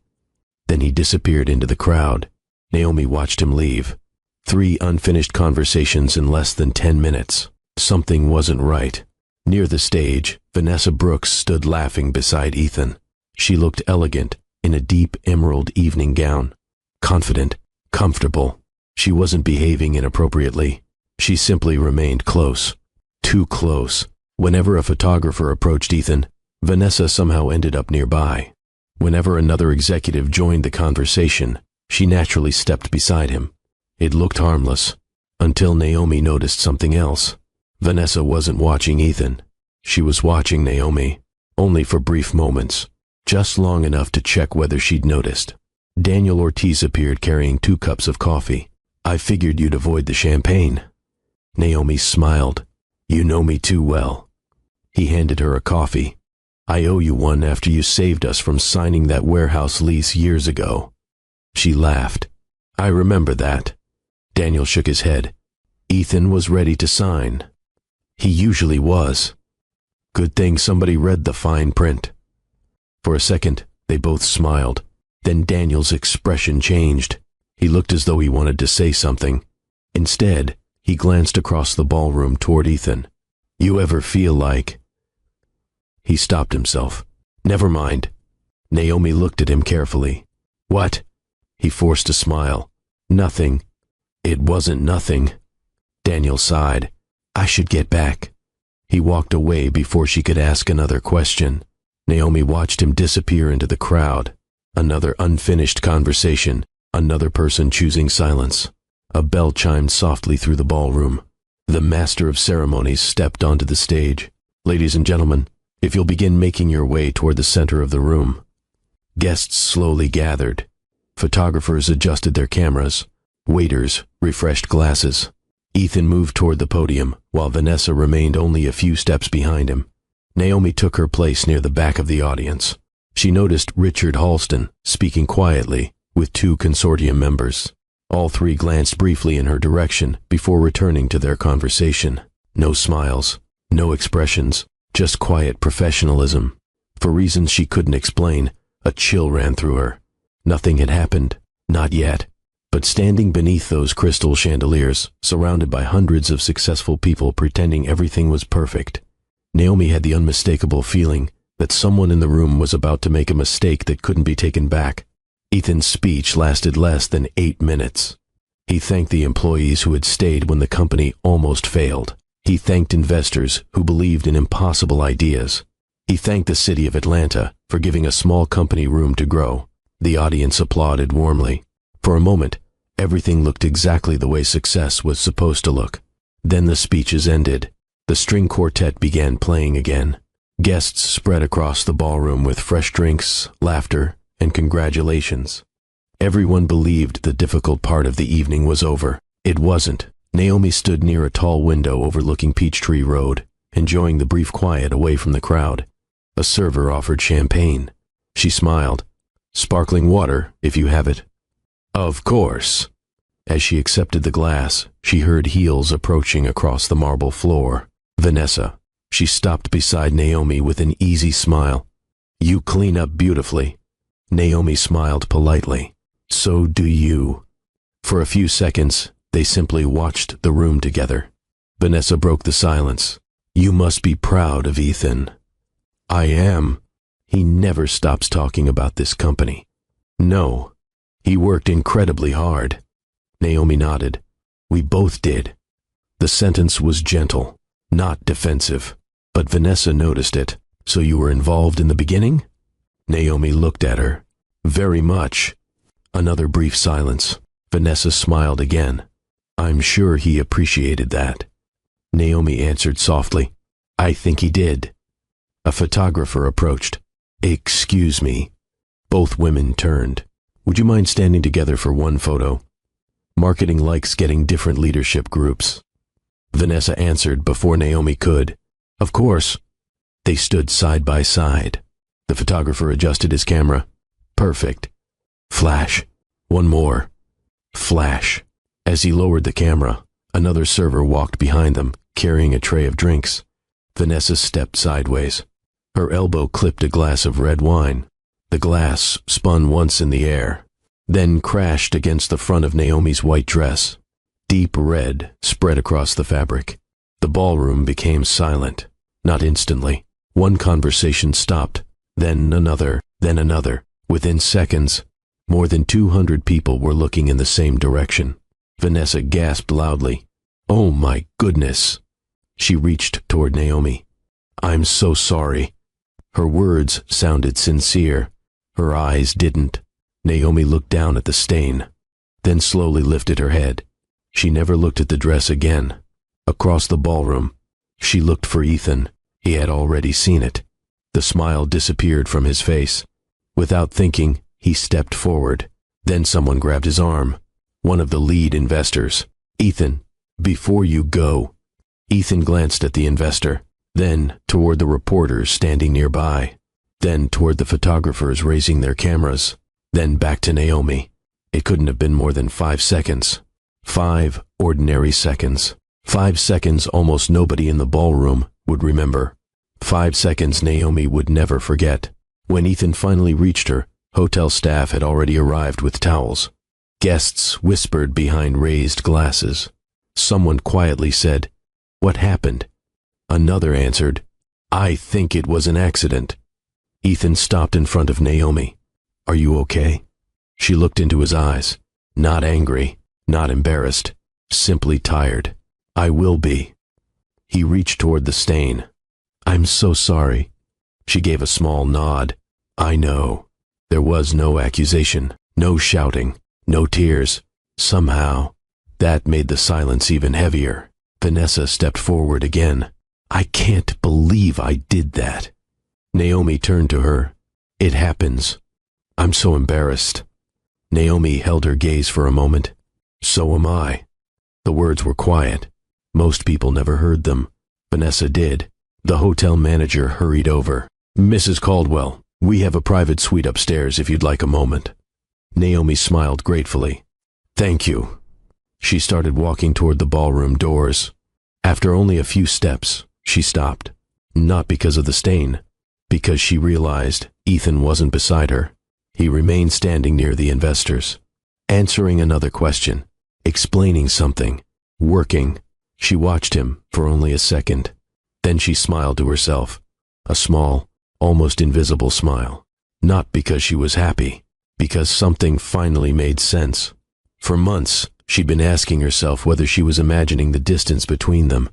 Then he disappeared into the crowd. Naomi watched him leave. 3 unfinished conversations in less than 10 minutes. Something wasn't right. Near the stage, Vanessa Brooks stood laughing beside Ethan. She looked elegant in a deep emerald evening gown. Confident, comfortable. She wasn't behaving inappropriately. She simply remained close. Too close. Whenever a photographer approached Ethan, Vanessa somehow ended up nearby. Whenever another executive joined the conversation, she naturally stepped beside him. It looked harmless, until Naomi noticed something else. Vanessa wasn't watching Ethan. She was watching Naomi, only for brief moments, just long enough to check whether she'd noticed. Daniel Ortiz appeared carrying 2 cups of coffee. "I figured you'd avoid the champagne." Naomi smiled. "You know me too well." He handed her a coffee. "I owe you one after you saved us from signing that warehouse lease years ago." She laughed. "I remember that." Daniel shook his head. "Ethan was ready to sign." "He usually was." "Good thing somebody read the fine print." For a second, they both smiled. Then Daniel's expression changed. He looked as though he wanted to say something. Instead, he glanced across the ballroom toward Ethan. "You ever feel like—" He stopped himself. "Never mind." Naomi looked at him carefully. "What?" He forced a smile. "Nothing." "It wasn't nothing." Daniel sighed. "I should get back." He walked away before she could ask another question. Naomi watched him disappear into the crowd. Another unfinished conversation, another person choosing silence. A bell chimed softly through the ballroom. The master of ceremonies stepped onto the stage. "Ladies and gentlemen, if you'll begin making your way toward the center of the room." Guests slowly gathered. Photographers adjusted their cameras. Waiters refreshed glasses. Ethan moved toward the podium, while Vanessa remained only a few steps behind him. Naomi took her place near the back of the audience. She noticed Richard Halston speaking quietly with 2 consortium members. All 3 glanced briefly in her direction before returning to their conversation. No smiles, no expressions, just quiet professionalism. For reasons she couldn't explain, a chill ran through her. Nothing had happened, not yet. But standing beneath those crystal chandeliers, surrounded by hundreds of successful people pretending everything was perfect, Naomi had the unmistakable feeling that someone in the room was about to make a mistake that couldn't be taken back. Ethan's speech lasted less than 8 minutes. He thanked the employees who had stayed when the company almost failed. He thanked investors who believed in impossible ideas. He thanked the city of Atlanta for giving a small company room to grow. The audience applauded warmly. For a moment, everything looked exactly the way success was supposed to look. Then the speeches ended. The string quartet began playing again. Guests spread across the ballroom with fresh drinks, laughter, and congratulations. Everyone believed the difficult part of the evening was over. It wasn't. Naomi stood near a tall window overlooking Peachtree Road, enjoying the brief quiet away from the crowd. A server offered champagne. She smiled. "Sparkling water, if you have it." "Of course." As she accepted the glass, she heard heels approaching across the marble floor. Vanessa. She stopped beside Naomi with an easy smile. "You clean up beautifully." Naomi smiled politely. "So do you." For a few seconds, they simply watched the room together. Vanessa broke the silence. "You must be proud of Ethan." "I am. He never stops talking about this company." "No. He worked incredibly hard." Naomi nodded. "We both did." The sentence was gentle, not defensive, but Vanessa noticed it. "So you were involved in the beginning?" Naomi looked at her. "Very much." Another brief silence. Vanessa smiled again. "I'm sure he appreciated that." Naomi answered softly. "I think he did." A photographer approached. "Excuse me." Both women turned. "Would you mind standing together for one photo?" Marketing likes getting different leadership groups. Vanessa answered before Naomi could. "Of course." They stood side by side. The photographer adjusted his camera. "Perfect." Flash. One more. Flash. As he lowered the camera, another server walked behind them, carrying a tray of drinks. Vanessa stepped sideways. Her elbow clipped a glass of red wine. The glass spun once in the air, then crashed against the front of Naomi's white dress. Deep red spread across the fabric. The ballroom became silent. Not instantly. One conversation stopped, then another, then another. Within seconds, more than 200 people were looking in the same direction. Vanessa gasped loudly. "Oh my goodness!" She reached toward Naomi. "I'm so sorry." Her words sounded sincere. Her eyes didn't. Naomi looked down at the stain, then slowly lifted her head. She never looked at the dress again. Across the ballroom, she looked for Ethan. He had already seen it. The smile disappeared from his face. Without thinking, he stepped forward. Then someone grabbed his arm. One of the lead investors. "Ethan, before you go." Ethan glanced at the investor, then toward the reporters standing nearby, then toward the photographers raising their cameras, then back to Naomi. It couldn't have been more than 5 seconds. 5 ordinary seconds. 5 seconds almost nobody in the ballroom would remember. 5 seconds Naomi would never forget. When Ethan finally reached her, hotel staff had already arrived with towels. Guests whispered behind raised glasses. Someone quietly said, "What happened?" Another answered, "I think it was an accident." Ethan stopped in front of Naomi. "Are you okay?" She looked into his eyes. Not angry, not embarrassed, simply tired. "I will be." He reached toward the stain. "I'm so sorry." She gave a small nod. "I know." There was no accusation, no shouting, no tears. Somehow, that made the silence even heavier. Vanessa stepped forward again. "I can't believe I did that." Naomi turned to her. "It happens. I'm so embarrassed." Naomi held her gaze for a moment. "So am I." The words were quiet. Most people never heard them. Vanessa did. The hotel manager hurried over. "Mrs. Caldwell, we have a private suite upstairs if you'd like a moment." Naomi smiled gratefully. "Thank you." She started walking toward the ballroom doors. After only a few steps, she stopped. Not because of the stain, because she realized Ethan wasn't beside her. He remained standing near the investors, answering another question, explaining something, working. She watched him for only a second. Then she smiled to herself, a small, almost invisible smile. Not because she was happy, because something finally made sense. For months, she'd been asking herself whether she was imagining the distance between them.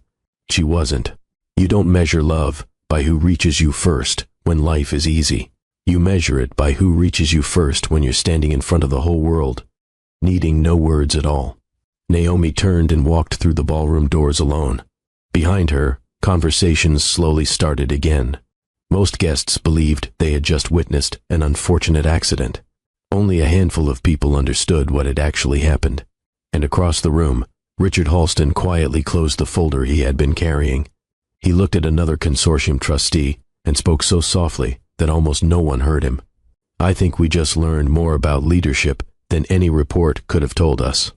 She wasn't. You don't measure love by who reaches you first when life is easy. You measure it by who reaches you first when you're standing in front of the whole world, needing no words at all. Naomi turned and walked through the ballroom doors alone. Behind her, conversations slowly started again. Most guests believed they had just witnessed an unfortunate accident. Only a handful of people understood what had actually happened. And across the room, Richard Halston quietly closed the folder he had been carrying. He looked at another consortium trustee and spoke so softly that almost no one heard him. "I think we just learned more about leadership than any report could have told us."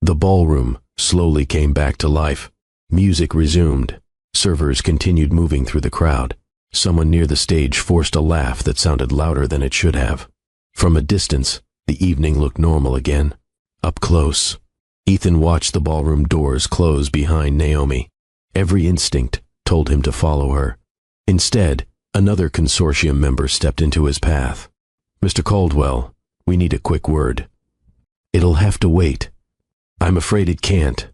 The ballroom slowly came back to life. Music resumed. Servers continued moving through the crowd. Someone near the stage forced a laugh that sounded louder than it should have. From a distance, the evening looked normal again. Up close, Ethan watched the ballroom doors close behind Naomi. Every instinct told him to follow her. Instead, another consortium member stepped into his path. "Mr. Caldwell, we need a quick word." "It'll have to wait." "I'm afraid it can't."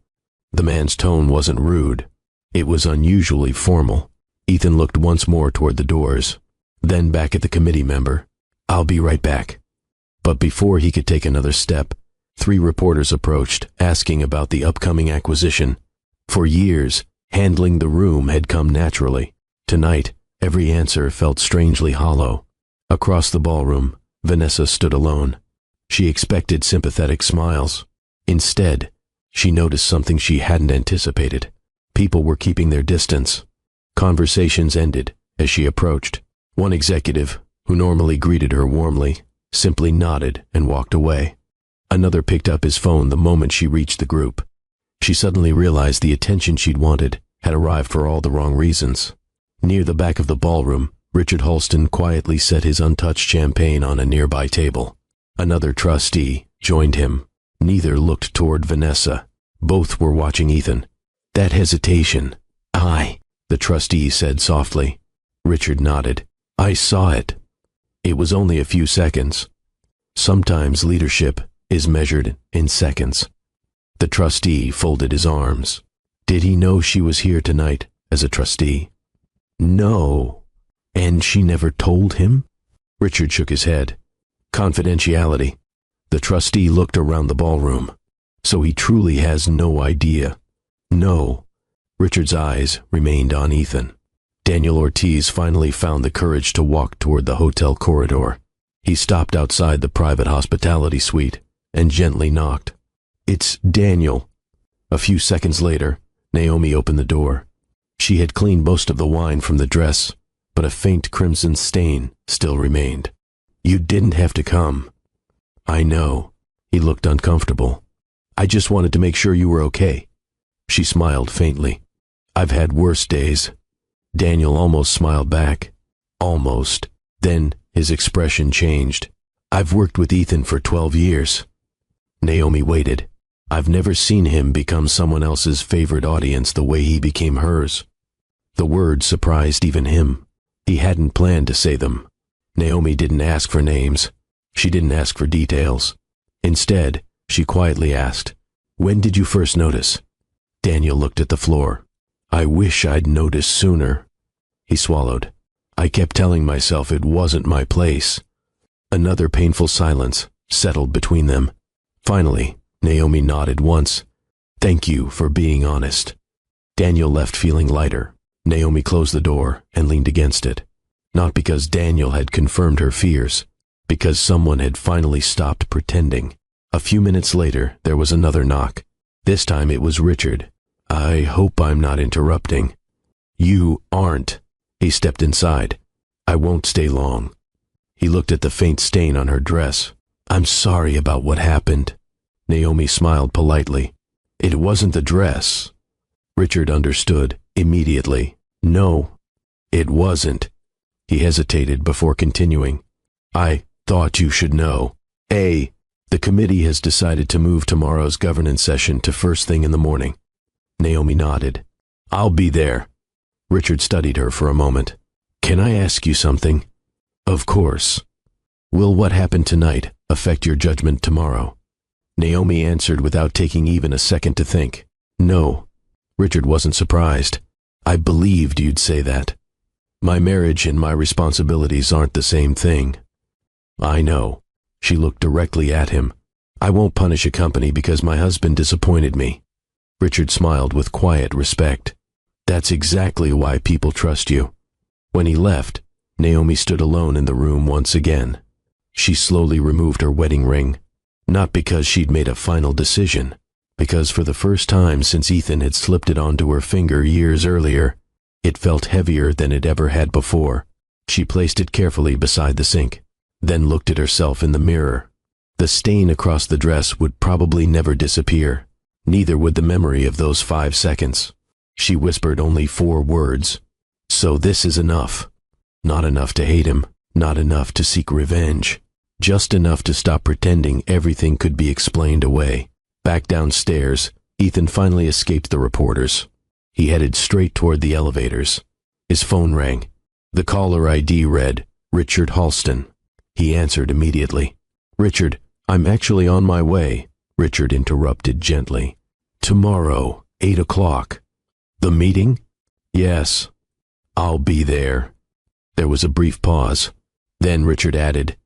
The man's tone wasn't rude. It was unusually formal. Ethan looked once more toward the doors, then back at the committee member. "I'll be right back." But before he could take another step, 3 reporters approached, asking about the upcoming acquisition. For years, handling the room had come naturally. Tonight, every answer felt strangely hollow. Across the ballroom, Vanessa stood alone. She expected sympathetic smiles. Instead, she noticed something she hadn't anticipated. People were keeping their distance. Conversations ended as she approached. One executive, who normally greeted her warmly, simply nodded and walked away. Another picked up his phone the moment she reached the group. She suddenly realized the attention she'd wanted had arrived for all the wrong reasons. Near the back of the ballroom, Richard Halston quietly set his untouched champagne on a nearby table. Another trustee joined him. Neither looked toward Vanessa. Both were watching Ethan. "That hesitation." "Aye," the trustee said softly. Richard nodded. "I saw it." It was only a few seconds. Sometimes leadership is measured in seconds. The trustee folded his arms. Did he know she was here tonight as a trustee? No. And she never told him? Richard shook his head. Confidentiality. The trustee looked around the ballroom. So he truly has no idea. No. Richard's eyes remained on Ethan. Daniel Ortiz finally found the courage to walk toward the hotel corridor. He stopped outside the private hospitality suite and gently knocked. "It's Daniel." A few seconds later, Naomi opened the door. She had cleaned most of the wine from the dress, but a faint crimson stain still remained. "You didn't have to come." "I know." He looked uncomfortable. "I just wanted to make sure you were okay." She smiled faintly. "I've had worse days." Daniel almost smiled back. Almost. Then his expression changed. "I've worked with Ethan for 12 years. Naomi waited. "I've never seen him become someone else's favorite audience the way he became hers." The words surprised even him. He hadn't planned to say them. Naomi didn't ask for names. She didn't ask for details. Instead, she quietly asked, "When did you first notice?" Daniel looked at the floor. "I wish I'd noticed sooner." He swallowed. "I kept telling myself it wasn't my place." Another painful silence settled between them. Finally, Naomi nodded once. "Thank you for being honest." Daniel left feeling lighter. Naomi closed the door and leaned against it. Not because Daniel had confirmed her fears, because someone had finally stopped pretending. A few minutes later, there was another knock. This time it was Richard. "I hope I'm not interrupting." "You aren't." He stepped inside. "I won't stay long." He looked at the faint stain on her dress. "I'm sorry about what happened." Naomi smiled politely. "It wasn't the dress." Richard understood immediately. "No, it wasn't." He hesitated before continuing. "I thought you should know. The committee has decided to move tomorrow's governance session to first thing in the morning." Naomi nodded. "I'll be there." Richard studied her for a moment. "Can I ask you something?" "Of course." "Will what happened tonight affect your judgment tomorrow?" Naomi answered without taking even a second to think. "No." Richard wasn't surprised. "I believed you'd say that. My marriage and my responsibilities aren't the same thing." "I know." She looked directly at him. "I won't punish a company because my husband disappointed me." Richard smiled with quiet respect. "That's exactly why people trust you." When he left, Naomi stood alone in the room once again. She slowly removed her wedding ring, not because she'd made a final decision, because for the first time since Ethan had slipped it onto her finger years earlier, it felt heavier than it ever had before. She placed it carefully beside the sink, then looked at herself in the mirror. The stain across the dress would probably never disappear. Neither would the memory of those 5 seconds. She whispered only 4 words. "So this is enough." Not enough to hate him, not enough to seek revenge. Just enough to stop pretending everything could be explained away. Back downstairs, Ethan finally escaped the reporters. He headed straight toward the elevators. His phone rang. The caller ID read, "Richard Halston." He answered immediately. "Richard, I'm actually on my way," Richard interrupted gently. "Tomorrow, 8 o'clock. "The meeting?" "Yes." "I'll be there." There was a brief pause. Then Richard added,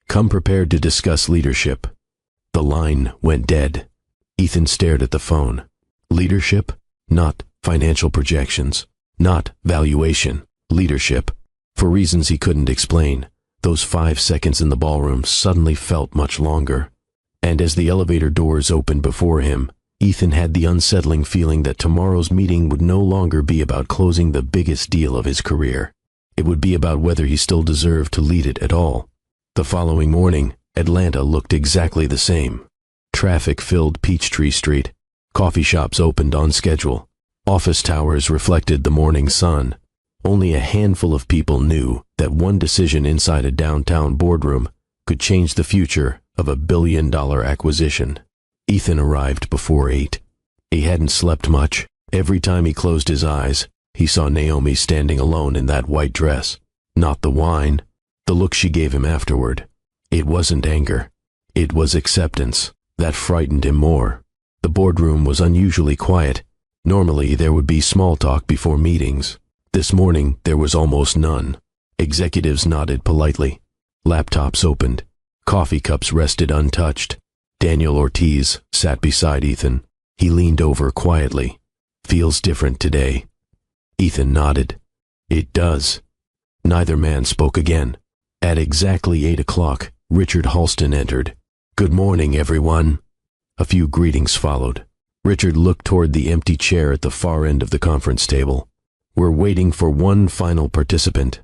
"Come prepared to discuss leadership." The line went dead. Ethan stared at the phone. Leadership? Not financial projections. Not valuation. Leadership. For reasons he couldn't explain, those 5 seconds in the ballroom suddenly felt much longer. And as the elevator doors opened before him, Ethan had the unsettling feeling that tomorrow's meeting would no longer be about closing the biggest deal of his career. It would be about whether he still deserved to lead it at all. The following morning, Atlanta looked exactly the same. Traffic filled Peachtree Street. Coffee shops opened on schedule. Office towers reflected the morning sun. Only a handful of people knew that one decision inside a downtown boardroom could change the future of a billion-dollar acquisition. Ethan arrived before 8. He hadn't slept much. Every time he closed his eyes, he saw Naomi standing alone in that white dress. Not the wine, the look she gave him afterward. It wasn't anger. It was acceptance. That frightened him more. The boardroom was unusually quiet. Normally, there would be small talk before meetings. This morning, there was almost none. Executives nodded politely. Laptops opened. Coffee cups rested untouched. Daniel Ortiz sat beside Ethan. He leaned over quietly. "Feels different today." Ethan nodded. It does. Neither man spoke again. At exactly 8 o'clock, Richard Halston entered. "Good morning, everyone." A few greetings followed. Richard looked toward the empty chair at the far end of the conference table. "We're waiting for one final participant."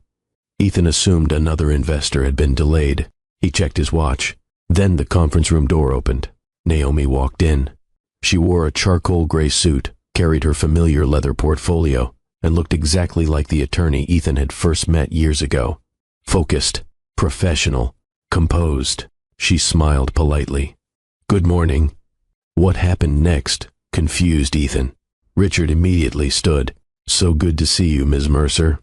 Ethan assumed another investor had been delayed. He checked his watch. Then the conference room door opened. Naomi walked in. She wore a charcoal gray suit, carried her familiar leather portfolio, and looked exactly like the attorney Ethan had first met years ago. Focused, professional, composed. She smiled politely. "Good morning." What happened next confused Ethan. Richard immediately stood. "So good to see you, Ms. Mercer."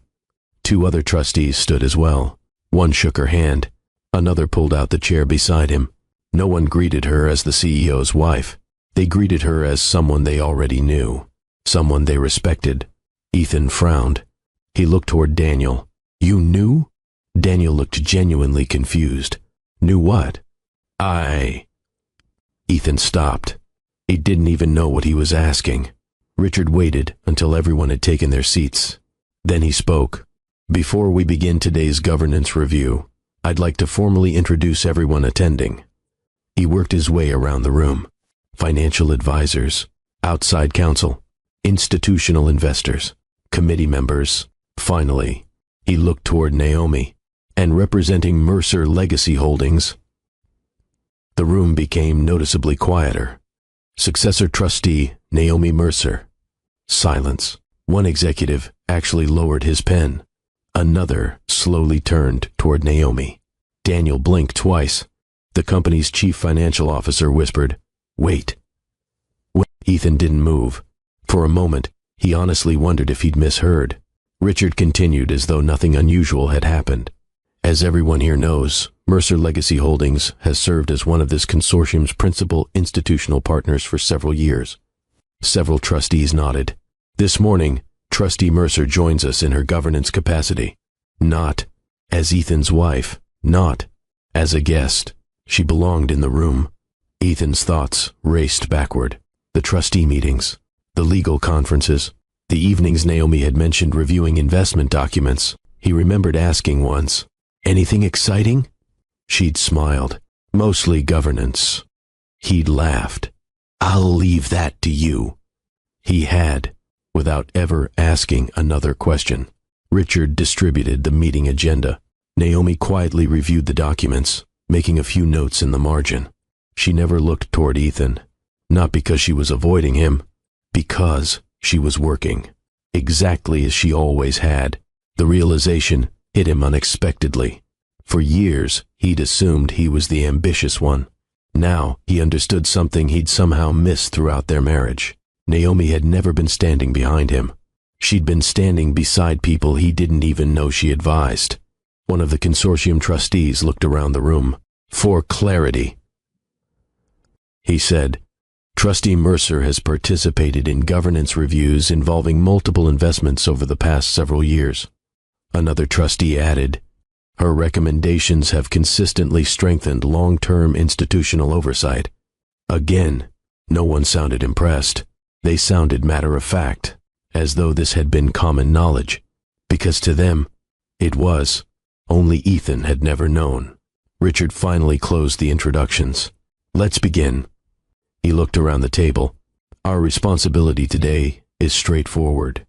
2 other trustees stood as well. One shook her hand. Another pulled out the chair beside him. No one greeted her as the CEO's wife. They greeted her as someone they already knew, someone they respected. Ethan frowned. He looked toward Daniel. "You knew?" Daniel looked genuinely confused. "Knew what?" Ethan stopped. He didn't even know what he was asking. Richard waited until everyone had taken their seats. Then he spoke. "Before we begin today's governance review, I'd like to formally introduce everyone attending." He worked his way around the room. Financial advisors, outside counsel, institutional investors, committee members. Finally, he looked toward Naomi, and representing Mercer Legacy Holdings. The room became noticeably quieter. Successor trustee Naomi Mercer. Silence. One executive actually lowered his pen. Another slowly turned toward Naomi. Daniel blinked twice. The company's chief financial officer whispered, "Wait." Ethan didn't move. For a moment, he honestly wondered if he'd misheard. Richard continued as though nothing unusual had happened. "As everyone here knows, Mercer Legacy Holdings has served as one of this consortium's principal institutional partners for several years." Several trustees nodded. "This morning, Trustee Mercer joins us in her governance capacity. Not as Ethan's wife, not as a guest. She belonged in the room." Ethan's thoughts raced backward. The trustee meetings, the legal conferences, the evenings Naomi had mentioned reviewing investment documents. He remembered asking once, "Anything exciting?" She'd smiled. "Mostly governance." He'd laughed. "I'll leave that to you." He had, without ever asking another question. Richard distributed the meeting agenda. Naomi quietly reviewed the documents, making a few notes in the margin. She never looked toward Ethan, not because she was avoiding him, because she was working, exactly as she always had. The realization hit him unexpectedly. For years, he'd assumed he was the ambitious one. Now, he understood something he'd somehow missed throughout their marriage. Naomi had never been standing behind him. She'd been standing beside people he didn't even know she advised. One of the consortium trustees looked around the room. "For clarity," he said, "Trustee Mercer has participated in governance reviews involving multiple investments over the past several years." Another trustee added, "Her recommendations have consistently strengthened long-term institutional oversight." Again, no one sounded impressed. They sounded matter-of-fact, as though this had been common knowledge, because to them, it was. Only Ethan had never known. Richard finally closed the introductions. "Let's begin." He looked around the table. "Our responsibility today is straightforward."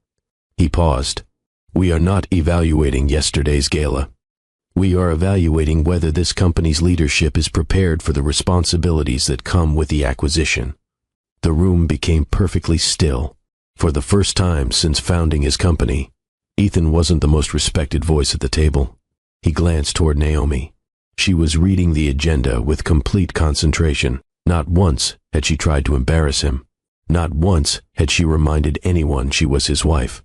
He paused. "We are not evaluating yesterday's gala. We are evaluating whether this company's leadership is prepared for the responsibilities that come with the acquisition." The room became perfectly still. For the first time since founding his company, Ethan wasn't the most respected voice at the table. He glanced toward Naomi. She was reading the agenda with complete concentration. Not once had she tried to embarrass him. Not once had she reminded anyone she was his wife.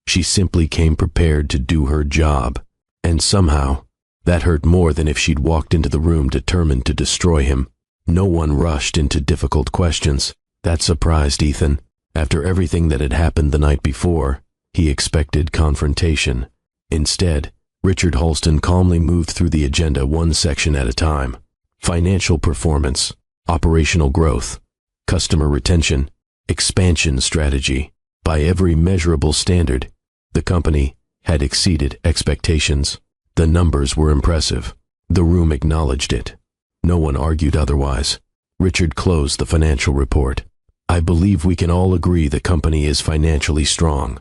She simply came prepared to do her job. And somehow, that hurt more than if she'd walked into the room determined to destroy him. No one rushed into difficult questions. That surprised Ethan. After everything that had happened the night before, he expected confrontation. Instead, Richard Halston calmly moved through the agenda one section at a time. Financial performance, operational growth, customer retention, expansion strategy. By every measurable standard, the company had exceeded expectations. The numbers were impressive. The room acknowledged it. No one argued otherwise. Richard closed the financial report. I believe we can all agree the company is financially strong.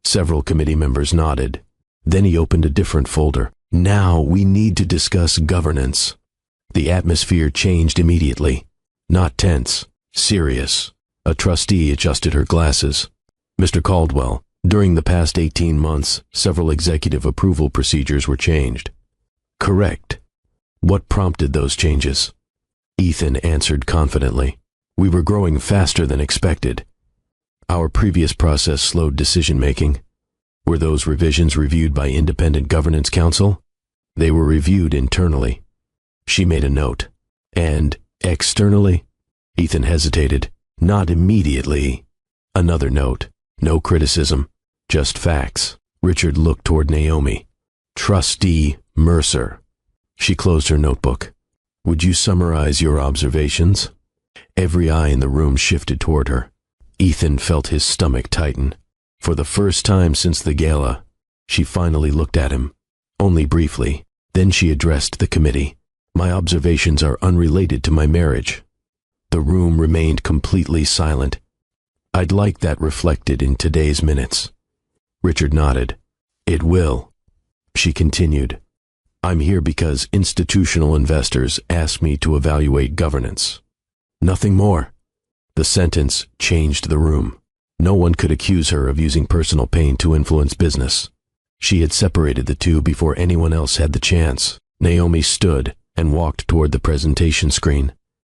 Several committee members nodded. Then he opened a different folder. Now we need to discuss governance. The atmosphere changed immediately. Not tense, serious. A trustee adjusted her glasses. Mr. Caldwell, during the past 18 months, several executive approval procedures were changed. Correct. What prompted those changes? Ethan answered confidently. We were growing faster than expected. Our previous process slowed decision-making. Were those revisions reviewed by independent governance counsel? They were reviewed internally. She made a note. And externally? Ethan hesitated. Not immediately. Another note. No criticism. Just facts. Richard looked toward Naomi. Trustee Mercer. She closed her notebook. Would you summarize your observations? Every eye in the room shifted toward her. Ethan felt his stomach tighten. For the first time since the gala, she finally looked at him. Only briefly. Then she addressed the committee. My observations are unrelated to my marriage. The room remained completely silent. I'd like that reflected in today's minutes. Richard nodded. It will. She continued. I'm here because institutional investors asked me to evaluate governance. Nothing more. The sentence changed the room. No one could accuse her of using personal pain to influence business. She had separated the two before anyone else had the chance. Naomi stood and walked toward the presentation screen.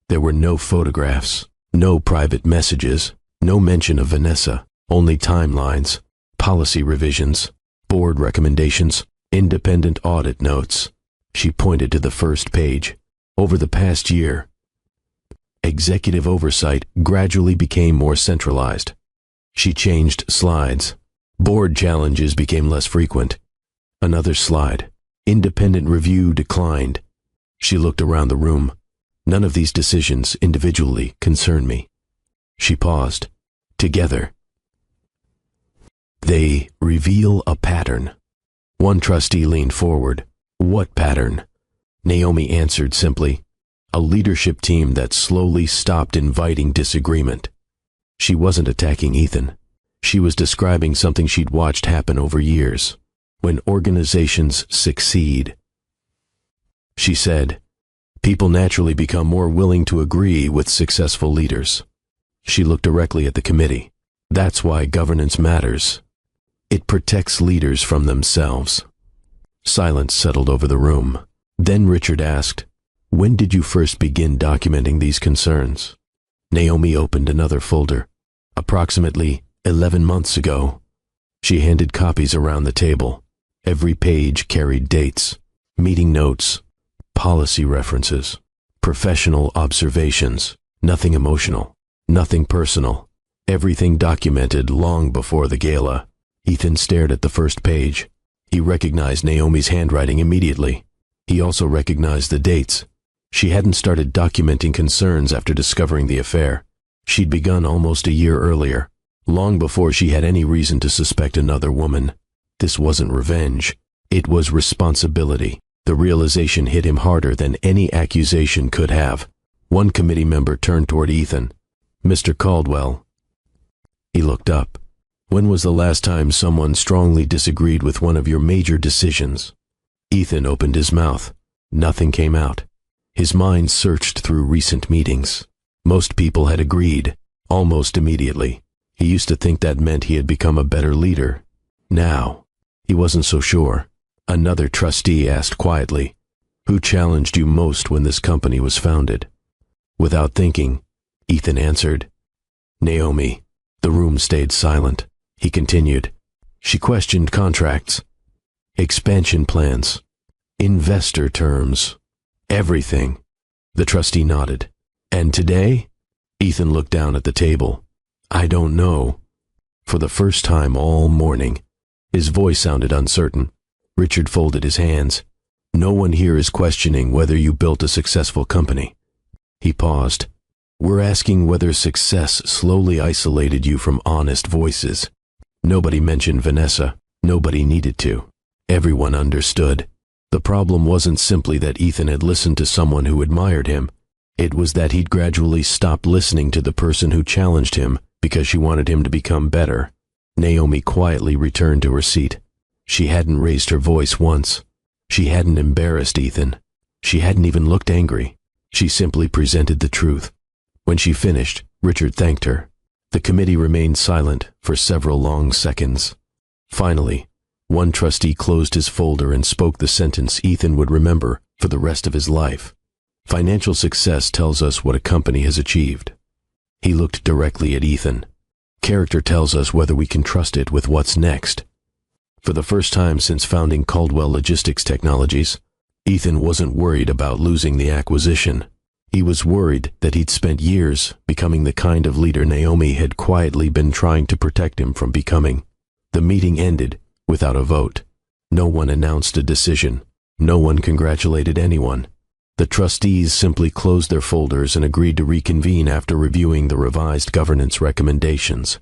There were no photographs, no private messages, no mention of Vanessa, only timelines, policy revisions, board recommendations, independent audit notes. She pointed to the first page. Over the past year, executive oversight gradually became more centralized. She changed slides. Board challenges became less frequent. Another slide. Independent review declined. She looked around the room. None of these decisions individually concern me. She paused. Together, they reveal a pattern. One trustee leaned forward. What pattern? Naomi answered simply. A leadership team that slowly stopped inviting disagreement. She wasn't attacking Ethan. She was describing something she'd watched happen over years. When organizations succeed, she said, people naturally become more willing to agree with successful leaders. She looked directly at the committee. That's why governance matters. It protects leaders from themselves. Silence settled over the room. Then Richard asked, when did you first begin documenting these concerns? Naomi opened another folder. Approximately 11 months ago. She handed copies around the table. Every page carried dates, meeting notes, policy references, professional observations, nothing emotional, nothing personal, everything documented long before the gala. Ethan stared at the first page. He recognized Naomi's handwriting immediately. He also recognized the dates. She hadn't started documenting concerns after discovering the affair. She'd begun almost a year earlier, long before she had any reason to suspect another woman. This wasn't revenge. It was responsibility. The realization hit him harder than any accusation could have. One committee member turned toward Ethan. Mr. Caldwell. He looked up. When was the last time someone strongly disagreed with one of your major decisions? Ethan opened his mouth. Nothing came out. His mind searched through recent meetings. Most people had agreed, almost immediately. He used to think that meant he had become a better leader. Now, he wasn't so sure. Another trustee asked quietly, who challenged you most when this company was founded? Without thinking, Ethan answered, Naomi. The room stayed silent. He continued. She questioned contracts, expansion plans, investor terms, everything. The trustee nodded. And today? Ethan looked down at the table. I don't know. For the first time all morning, his voice sounded uncertain. Richard folded his hands. No one here is questioning whether you built a successful company. He paused. We're asking whether success slowly isolated you from honest voices. Nobody mentioned Vanessa. Nobody needed to. Everyone understood. The problem wasn't simply that Ethan had listened to someone who admired him. It was that he'd gradually stopped listening to the person who challenged him because she wanted him to become better. Naomi quietly returned to her seat. She hadn't raised her voice once. She hadn't embarrassed Ethan. She hadn't even looked angry. She simply presented the truth. When she finished, Richard thanked her. The committee remained silent for several long seconds. Finally, one trustee closed his folder and spoke the sentence Ethan would remember for the rest of his life. Financial success tells us what a company has achieved. He looked directly at Ethan. Character tells us whether we can trust it with what's next. For the first time since founding Caldwell Logistics Technologies, Ethan wasn't worried about losing the acquisition. He was worried that he'd spent years becoming the kind of leader Naomi had quietly been trying to protect him from becoming. The meeting ended without a vote. No one announced a decision. No one congratulated anyone. The trustees simply closed their folders and agreed to reconvene after reviewing the revised governance recommendations.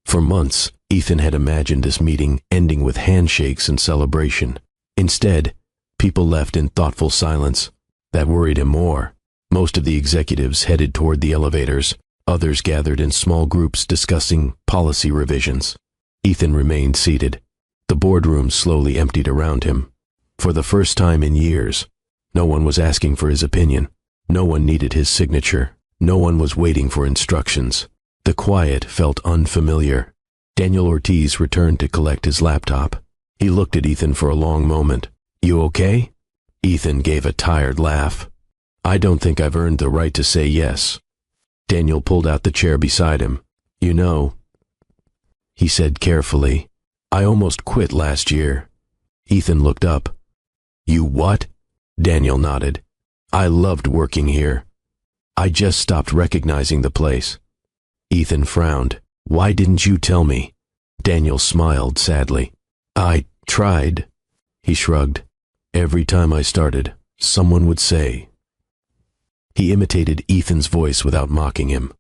For months, Ethan had imagined this meeting ending with handshakes and celebration. Instead, people left in thoughtful silence. That worried him more. Most of the executives headed toward the elevators. Others gathered in small groups discussing policy revisions. Ethan remained seated. The boardroom slowly emptied around him. For the first time in years, no one was asking for his opinion. No one needed his signature. No one was waiting for instructions. The quiet felt unfamiliar. Daniel Ortiz returned to collect his laptop. He looked at Ethan for a long moment. "You okay?" Ethan gave a tired laugh. "I don't think I've earned the right to say yes." Daniel pulled out the chair beside him. "You know," he said carefully, "I almost quit last year." Ethan looked up. "You what?" Daniel nodded. "I loved working here. I just stopped recognizing the place." Ethan frowned. "Why didn't you tell me?" Daniel smiled sadly. "I tried." He shrugged. "Every time I started, someone would say." He imitated Ethan's voice without mocking him.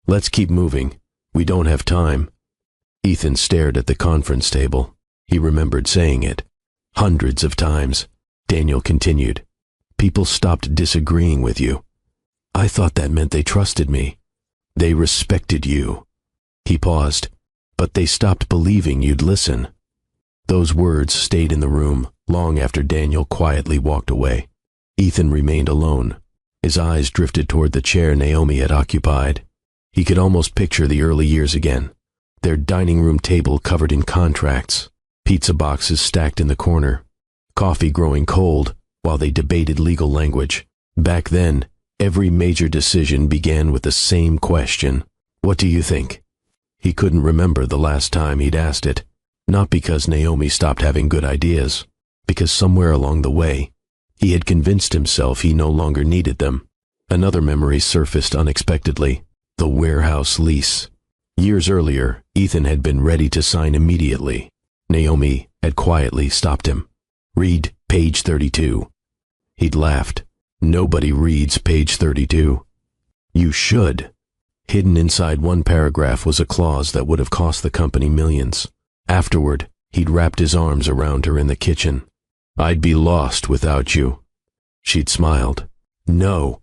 "Let's keep moving. We don't have time." Ethan stared at the conference table. He remembered saying it. Hundreds of times. Daniel continued. "People stopped disagreeing with you. I thought that meant they trusted me. They respected you." He paused. "But they stopped believing you'd listen." Those words stayed in the room long after Daniel quietly walked away. Ethan remained alone. His eyes drifted toward the chair Naomi had occupied. He could almost picture the early years again. Their dining room table covered in contracts, pizza boxes stacked in the corner, coffee growing cold while they debated legal language. Back then, every major decision began with the same question. "What do you think?" He couldn't remember the last time he'd asked it. Not because Naomi stopped having good ideas, because somewhere along the way, he had convinced himself he no longer needed them. Another memory surfaced unexpectedly: the warehouse lease. Years earlier, Ethan had been ready to sign immediately. Naomi had quietly stopped him. "Read page 32. He'd laughed. "Nobody reads page 32. "You should." Hidden inside one paragraph was a clause that would have cost the company millions. Afterward, he'd wrapped his arms around her in the kitchen. "I'd be lost without you." She'd smiled. "No.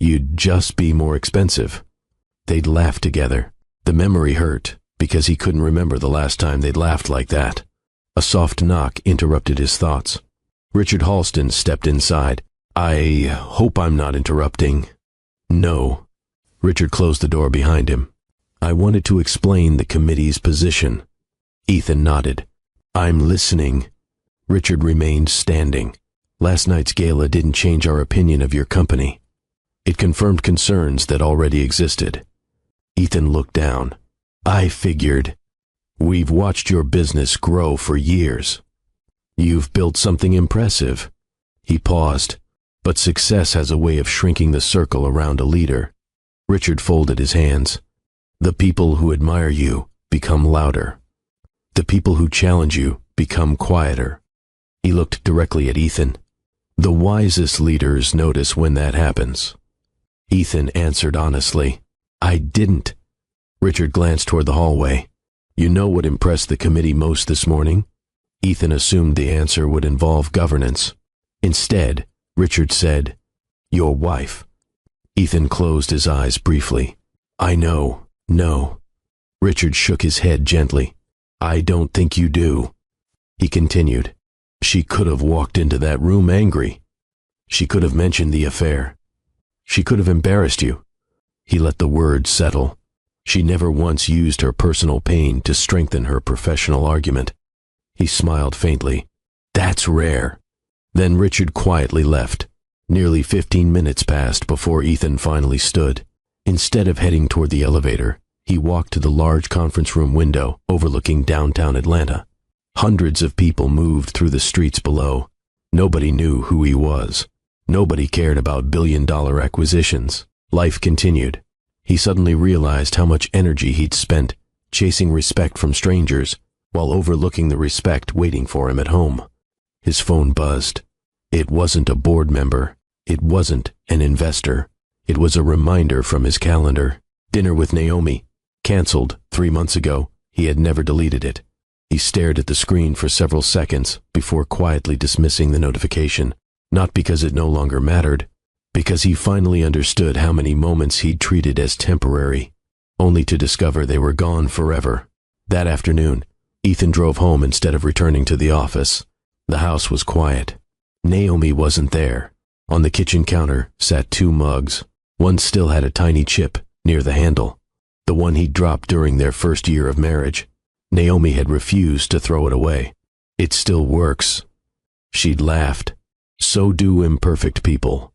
You'd just be more expensive." They'd laughed together. The memory hurt, because he couldn't remember the last time they'd laughed like that. A soft knock interrupted his thoughts. Richard Halston stepped inside. "I hope I'm not interrupting." "No." Richard closed the door behind him. "I wanted to explain the committee's position." Ethan nodded. "I'm listening." Richard remained standing. "Last night's gala didn't change our opinion of your company. It confirmed concerns that already existed." Ethan looked down. "I figured. We've watched your business grow for years. You've built something impressive." He paused. "But success has a way of shrinking the circle around a leader." Richard folded his hands. "The people who admire you become louder. The people who challenge you become quieter." He looked directly at Ethan. "The wisest leaders notice when that happens." Ethan answered honestly, "I didn't." Richard glanced toward the hallway. You know what impressed the committee most this morning? Ethan assumed the answer would involve governance. Instead, Richard said, "Your wife." Ethan closed his eyes briefly. "I know, no." Richard shook his head gently. "I don't think you do." He continued, "She could have walked into that room angry. She could have mentioned the affair. She could have embarrassed you." He let the words settle. She never once used her personal pain to strengthen her professional argument. He smiled faintly. "That's rare." Then Richard quietly left. Nearly 15 minutes passed before Ethan finally stood. Instead of heading toward the elevator, he walked to the large conference room window overlooking downtown Atlanta. Hundreds of people moved through the streets below. Nobody knew who he was. Nobody cared about billion-dollar acquisitions. Life continued. He suddenly realized how much energy he'd spent chasing respect from strangers while overlooking the respect waiting for him at home. His phone buzzed. It wasn't a board member. It wasn't an investor. It was a reminder from his calendar. Dinner with Naomi. Canceled 3 months ago. He had never deleted it. He stared at the screen for several seconds before quietly dismissing the notification. Not because it no longer mattered, because he finally understood how many moments he'd treated as temporary, only to discover they were gone forever. That afternoon, Ethan drove home instead of returning to the office. The house was quiet. Naomi wasn't there. On the kitchen counter sat 2 mugs. One still had a tiny chip near the handle, the one he'd dropped during their first year of marriage. Naomi had refused to throw it away. "It still works." She'd laughed. So do imperfect people.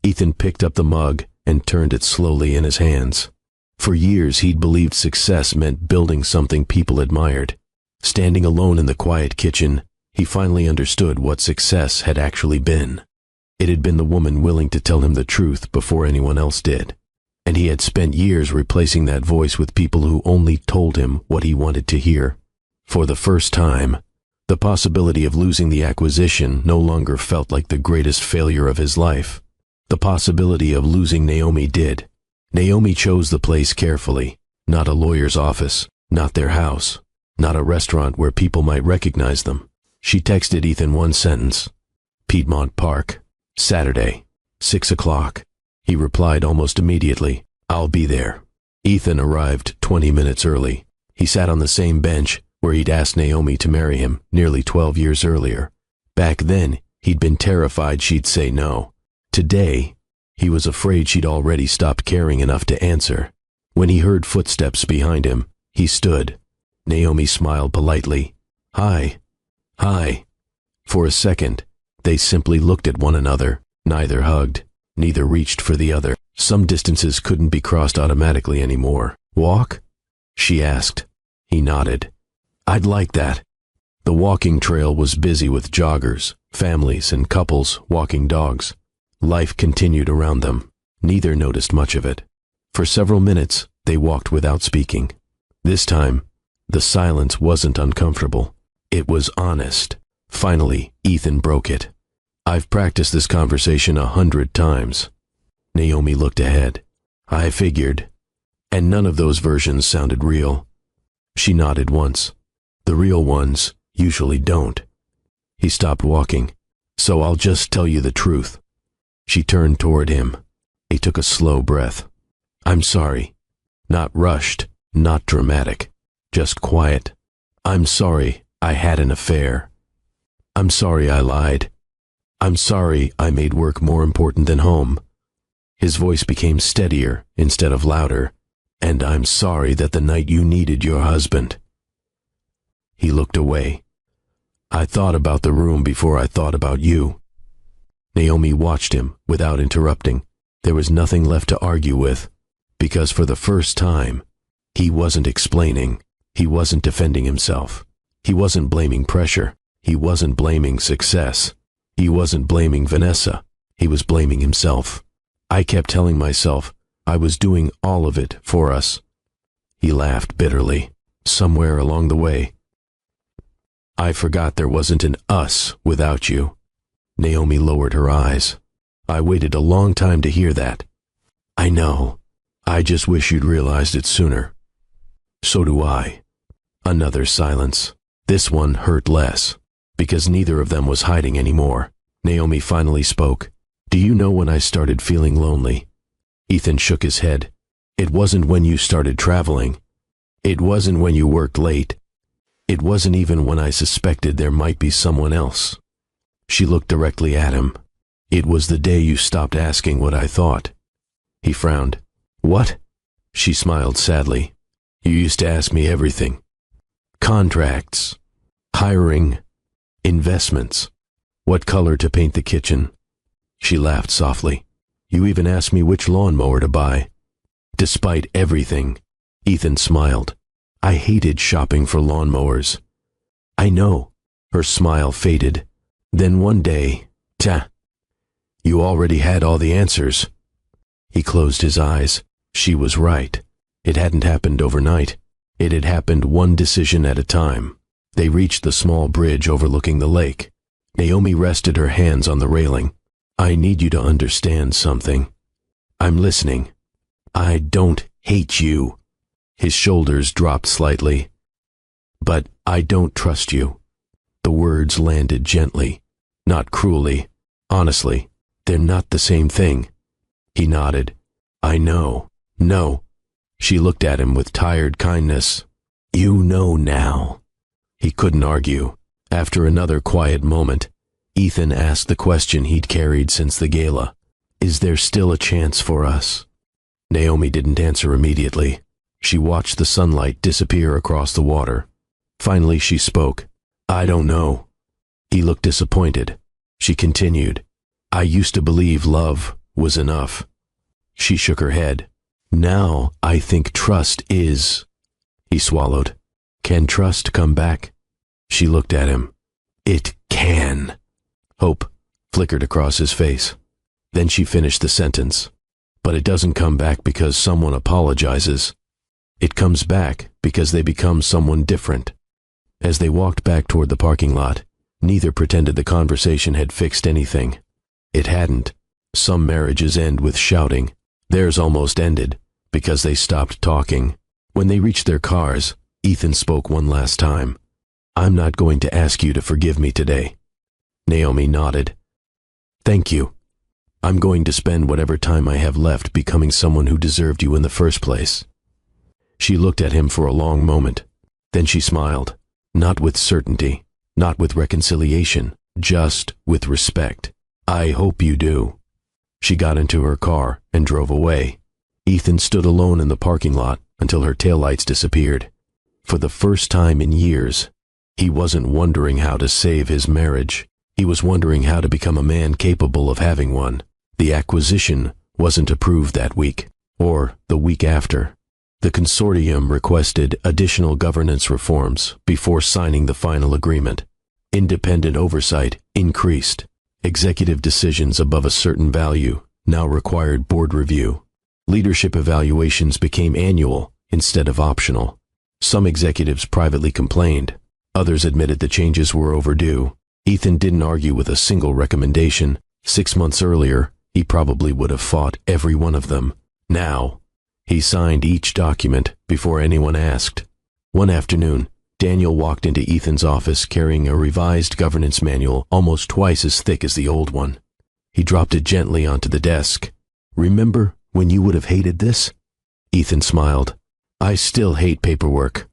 Ethan picked up the mug and turned it slowly in his hands. For years he'd believed success meant building something people admired. Standing alone in the quiet kitchen, he finally understood what success had actually been. It had been the woman willing to tell him the truth before anyone else did. And he had spent years replacing that voice with people who only told him what he wanted to hear. For the first time, the possibility of losing the acquisition no longer felt like the greatest failure of his life. The possibility of losing Naomi did. Naomi chose the place carefully. Not a lawyer's office, not their house, not a restaurant where people might recognize them. She texted Ethan one sentence. "Piedmont Park, Saturday, 6 o'clock. He replied almost immediately, "I'll be there." Ethan arrived 20 minutes early. He sat on the same bench where he'd asked Naomi to marry him nearly 12 years earlier. Back then, he'd been terrified she'd say no. Today, he was afraid she'd already stopped caring enough to answer. When he heard footsteps behind him, he stood. Naomi smiled politely. "Hi." "Hi." For a second, they simply looked at one another. Neither hugged. Neither reached for the other. Some distances couldn't be crossed automatically anymore. "Walk?" she asked. He nodded. "I'd like that." The walking trail was busy with joggers, families, and couples walking dogs. Life continued around them. Neither noticed much of it. For several minutes, they walked without speaking. This time, the silence wasn't uncomfortable. It was honest. Finally, Ethan broke it. "I've practiced this conversation 100 times. Naomi looked ahead. "I figured." And none of those versions sounded real. She nodded once. "The real ones usually don't." He stopped walking. "So I'll just tell you the truth." She turned toward him. He took a slow breath. "I'm sorry." Not rushed, not dramatic, just quiet. "I'm sorry I had an affair. I'm sorry I lied. I'm sorry I made work more important than home." His voice became steadier instead of louder. "And I'm sorry that the night you needed your husband." He looked away. "I thought about the room before I thought about you." Naomi watched him without interrupting. There was nothing left to argue with, because for the first time, he wasn't explaining. He wasn't defending himself. He wasn't blaming pressure. He wasn't blaming success. He wasn't blaming Vanessa. He was blaming himself. "I kept telling myself I was doing all of it for us." He laughed bitterly. "Somewhere along the way, I forgot there wasn't an us without you." Naomi lowered her eyes. "I waited a long time to hear that." "I know. I just wish you'd realized it sooner." "So do I." Another silence. This one hurt less, because neither of them was hiding anymore. Naomi finally spoke. "Do you know when I started feeling lonely?" Ethan shook his head. "It wasn't when you started traveling. It wasn't when you worked late. It wasn't even when I suspected there might be someone else." She looked directly at him. "It was the day you stopped asking what I thought." He frowned. "What?" She smiled sadly. "You used to ask me everything. Contracts, hiring, investments, what color to paint the kitchen." She laughed softly. "You even asked me which lawnmower to buy." Despite everything, Ethan smiled. "I hated shopping for lawnmowers." "I know." Her smile faded. Then one day, you already had all the answers." He closed his eyes. She was right. It hadn't happened overnight. It had happened one decision at a time. They reached the small bridge overlooking the lake. Naomi rested her hands on the railing. "I need you to understand something." "I'm listening." "I don't hate you." His shoulders dropped slightly. "But I don't trust you." The words landed gently, not cruelly. "Honestly, they're not the same thing." He nodded. "I know." "No." She looked at him with tired kindness. "You know now." He couldn't argue. After another quiet moment, Ethan asked the question he'd carried since the gala. "Is there still a chance for us?" Naomi didn't answer immediately. She watched the sunlight disappear across the water. Finally she spoke. "I don't know." He looked disappointed. She continued. "I used to believe love was enough." She shook her head. "Now I think trust is." He swallowed. "Can trust come back?" She looked at him. "It can." Hope flickered across his face. Then she finished the sentence. "But it doesn't come back because someone apologizes. It comes back because they become someone different." As they walked back toward the parking lot, neither pretended the conversation had fixed anything. It hadn't. Some marriages end with shouting. Theirs almost ended because they stopped talking. When they reached their cars, Ethan spoke one last time. "I'm not going to ask you to forgive me today." Naomi nodded. "Thank you. I'm going to spend whatever time I have left becoming someone who deserved you in the first place." She looked at him for a long moment. Then she smiled. Not with certainty, not with reconciliation, just with respect. "I hope you do." She got into her car and drove away. Ethan stood alone in the parking lot until her taillights disappeared. For the first time in years, he wasn't wondering how to save his marriage. He was wondering how to become a man capable of having one. The acquisition wasn't approved that week, or the week after. The consortium requested additional governance reforms before signing the final agreement. Independent oversight increased. Executive decisions above a certain value now required board review. Leadership evaluations became annual instead of optional. Some executives privately complained. Others admitted the changes were overdue. Ethan didn't argue with a single recommendation. 6 months earlier, he probably would have fought every one of them. Now, he signed each document before anyone asked. One afternoon, Daniel walked into Ethan's office carrying a revised governance manual almost twice as thick as the old one. He dropped it gently onto the desk. "Remember when you would have hated this?" Ethan smiled. "I still hate paperwork."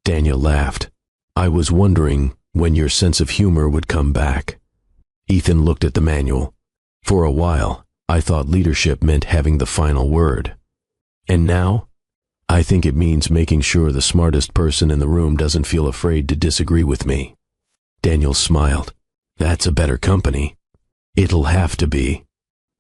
Daniel laughed. "I was wondering when your sense of humor would come back." Ethan looked at the manual. "For a while, I thought leadership meant having the final word. And now, I think it means making sure the smartest person in the room doesn't feel afraid to disagree with me." Daniel smiled. "That's a better company." "It'll have to be."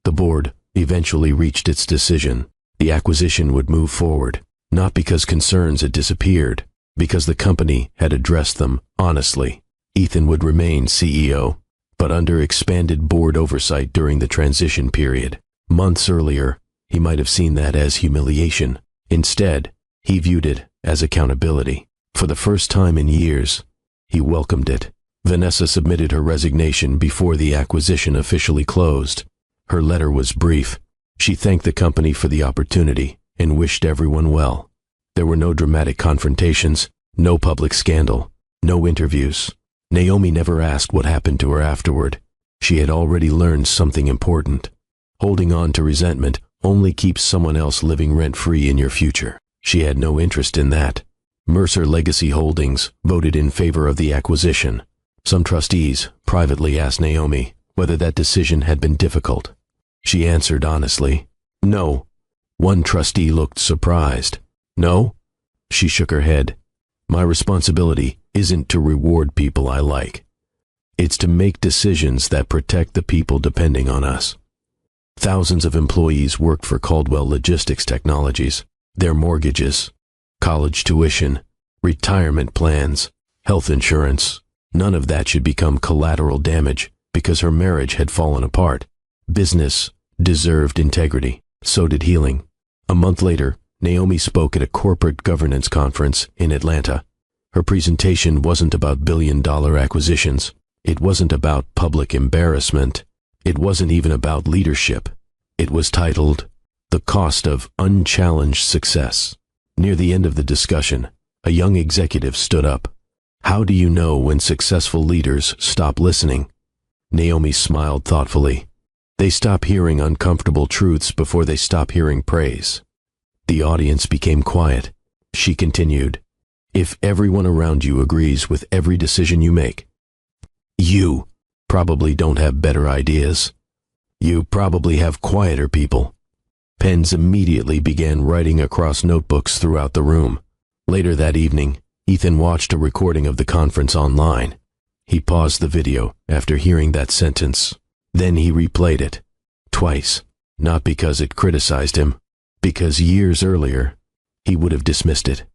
The board eventually reached its decision. The acquisition would move forward, not because concerns had disappeared, because the company had addressed them honestly. Ethan would remain CEO, but under expanded board oversight during the transition period. Months earlier, he might have seen that as humiliation. Instead, he viewed it as accountability. For the first time in years, he welcomed it. Vanessa submitted her resignation before the acquisition officially closed. Her letter was brief. She thanked the company for the opportunity and wished everyone well. There were no dramatic confrontations, No public scandal. No interviews. Naomi never asked what happened to her afterward. She had already learned something important. Holding on to resentment only keeps someone else living rent-free in your future. She had no interest in that. Mercer Legacy Holdings voted in favor of the acquisition. Some trustees privately asked Naomi whether that decision had been difficult. She answered honestly, no. One trustee looked surprised. No? She shook her head. My responsibility isn't to reward people I like. It's to make decisions that protect the people depending on us. Thousands of employees worked for Caldwell Logistics Technologies. Their mortgages, college tuition, retirement plans, health insurance, none of that should become collateral damage because her marriage had fallen apart. Business deserved integrity. So did healing. A month later, Naomi spoke at a corporate governance conference in Atlanta. Her presentation wasn't about billion-dollar acquisitions. It wasn't about public embarrassment. It wasn't even about leadership. It was titled, The Cost of Unchallenged Success. Near the end of the discussion, a young executive stood up. How do you know when successful leaders stop listening? Naomi smiled thoughtfully. They stop hearing uncomfortable truths before they stop hearing praise. The audience became quiet. She continued, if everyone around you agrees with every decision you make, you probably don't have better ideas. You probably have quieter people. Pens immediately began writing across notebooks throughout the room. Later that evening, Ethan watched a recording of the conference online. He paused the video after hearing that sentence. Then he replayed it. Twice. Not because it criticized him, because years earlier, he would have dismissed it.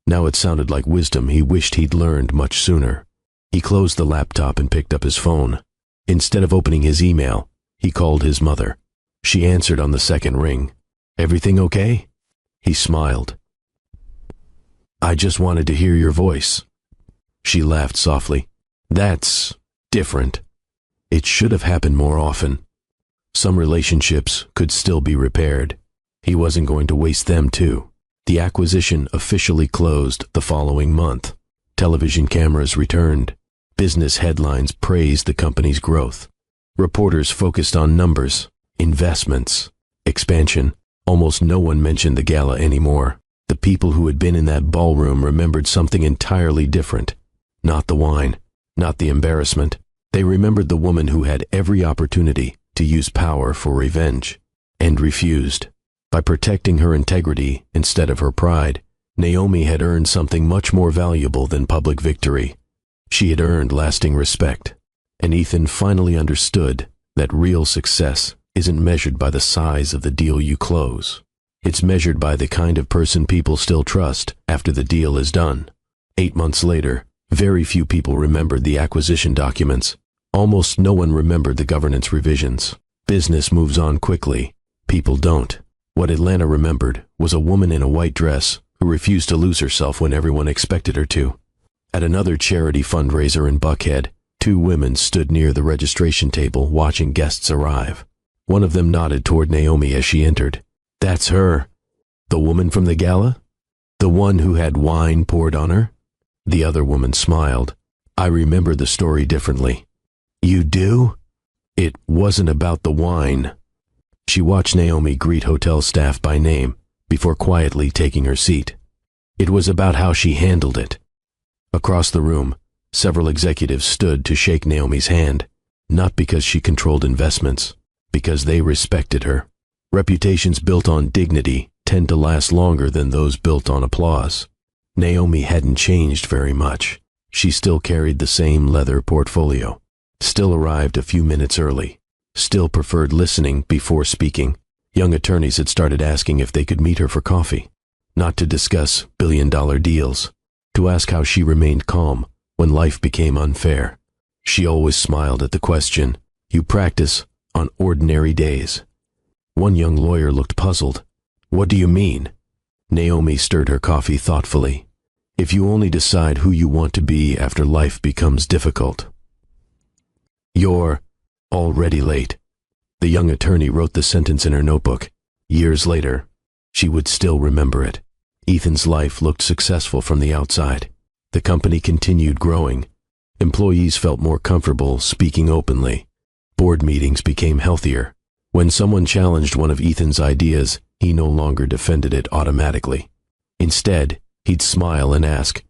Now it sounded like wisdom he wished he'd learned much sooner. He closed the laptop and picked up his phone. Instead of opening his email, he called his mother. She answered on the second ring. Everything okay? He smiled. I just wanted to hear your voice. She laughed softly. That's different. It should have happened more often. Some relationships could still be repaired. He wasn't going to waste them too. The acquisition officially closed the following month. Television cameras returned. Business headlines praised the company's growth. Reporters focused on numbers, investments, expansion. Almost no one mentioned the gala anymore. The people who had been in that ballroom remembered something entirely different. Not the wine, not the embarrassment. They remembered the woman who had every opportunity to use power for revenge, and refused. By protecting her integrity instead of her pride, Naomi had earned something much more valuable than public victory. She had earned lasting respect, and Ethan finally understood that real success isn't measured by the size of the deal you close. It's measured by the kind of person people still trust after the deal is done. 8 months later, very few people remembered the acquisition documents. Almost no one remembered the governance revisions. Business moves on quickly. People don't. What Atlanta remembered was a woman in a white dress who refused to lose herself when everyone expected her to. At another charity fundraiser in Buckhead, 2 women stood near the registration table watching guests arrive. One of them nodded toward Naomi as she entered. That's her. The woman from the gala? The one who had wine poured on her? The other woman smiled. I remember the story differently. You do? It wasn't about the wine. She watched Naomi greet hotel staff by name before quietly taking her seat. It was about how she handled it. Across the room, several executives stood to shake Naomi's hand, not because she controlled investments, because they respected her. Reputations built on dignity tend to last longer than those built on applause. Naomi hadn't changed very much. She still carried the same leather portfolio, still arrived a few minutes early, still preferred listening before speaking. Young attorneys had started asking if they could meet her for coffee, not to discuss billion-dollar deals, to ask how she remained calm when life became unfair. She always smiled at the question, you practice on ordinary days. One young lawyer looked puzzled. What do you mean? Naomi stirred her coffee thoughtfully. If you only decide who you want to be after life becomes difficult. You're already late. The young attorney wrote the sentence in her notebook. Years later, she would still remember it. Ethan's life looked successful from the outside. The company continued growing. Employees felt more comfortable speaking openly. Board meetings became healthier. When someone challenged one of Ethan's ideas, he no longer defended it automatically. Instead, he'd smile and ask,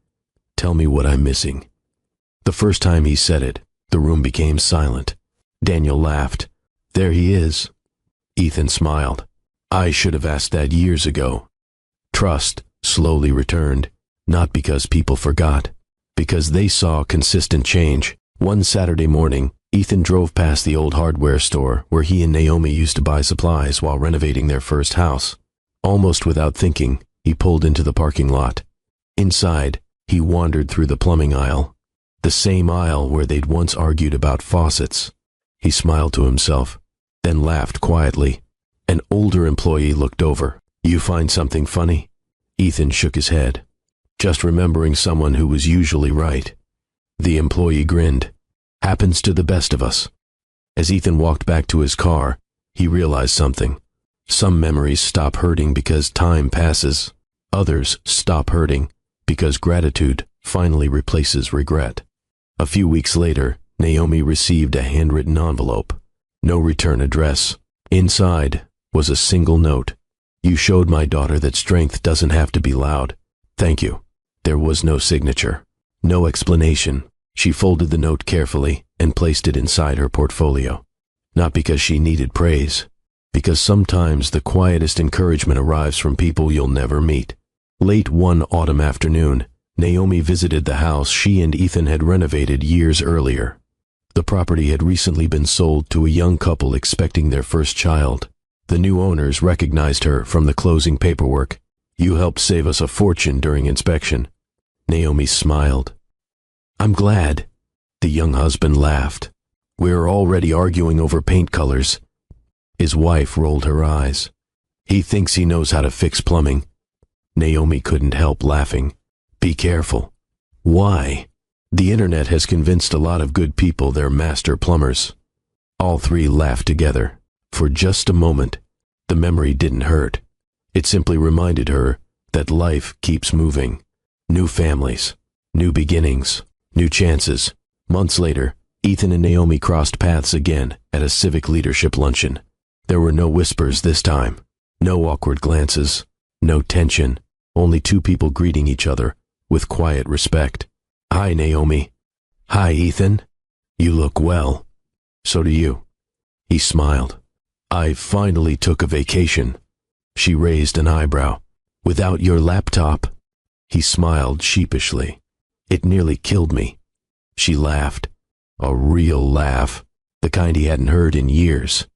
"Tell me what I'm missing." The first time he said it, the room became silent. Daniel laughed. "There he is." Ethan smiled. "I should have asked that years ago." Trust slowly returned, not because people forgot, because they saw consistent change. One Saturday morning, Ethan drove past the old hardware store where he and Naomi used to buy supplies while renovating their first house. Almost without thinking, he pulled into the parking lot. Inside, he wandered through the plumbing aisle, the same aisle where they'd once argued about faucets. He smiled to himself, then laughed quietly. An older employee looked over. "You find something funny?" Ethan shook his head, just remembering someone who was usually right. The employee grinned. "Happens to the best of us." As Ethan walked back to his car, he realized something. Some memories stop hurting because time passes. Others stop hurting because gratitude finally replaces regret. A few weeks later, Naomi received a handwritten envelope. No return address. Inside was a single note. "You showed my daughter that strength doesn't have to be loud. Thank you." There was no signature, no explanation. She folded the note carefully and placed it inside her portfolio. Not because she needed praise, because sometimes the quietest encouragement arrives from people you'll never meet. Late one autumn afternoon, Naomi visited the house she and Ethan had renovated years earlier. The property had recently been sold to a young couple expecting their first child. The new owners recognized her from the closing paperwork. "You helped save us a fortune during inspection." Naomi smiled. "I'm glad." The young husband laughed. "We're already arguing over paint colors." His wife rolled her eyes. "He thinks he knows how to fix plumbing." Naomi couldn't help laughing. "Be careful." "Why?" "The internet has convinced a lot of good people they're master plumbers." All three laughed together. For just a moment, the memory didn't hurt. It simply reminded her that life keeps moving. New families, new beginnings, new chances. Months later, Ethan and Naomi crossed paths again at a civic leadership luncheon. There were no whispers this time, no awkward glances, no tension, only two people greeting each other with quiet respect. "Hi, Naomi." "Hi, Ethan. You look well." "So do you." He smiled. "I finally took a vacation." She raised an eyebrow. "Without your laptop?" He smiled sheepishly. "It nearly killed me." She laughed. A real laugh, the kind he hadn't heard in years.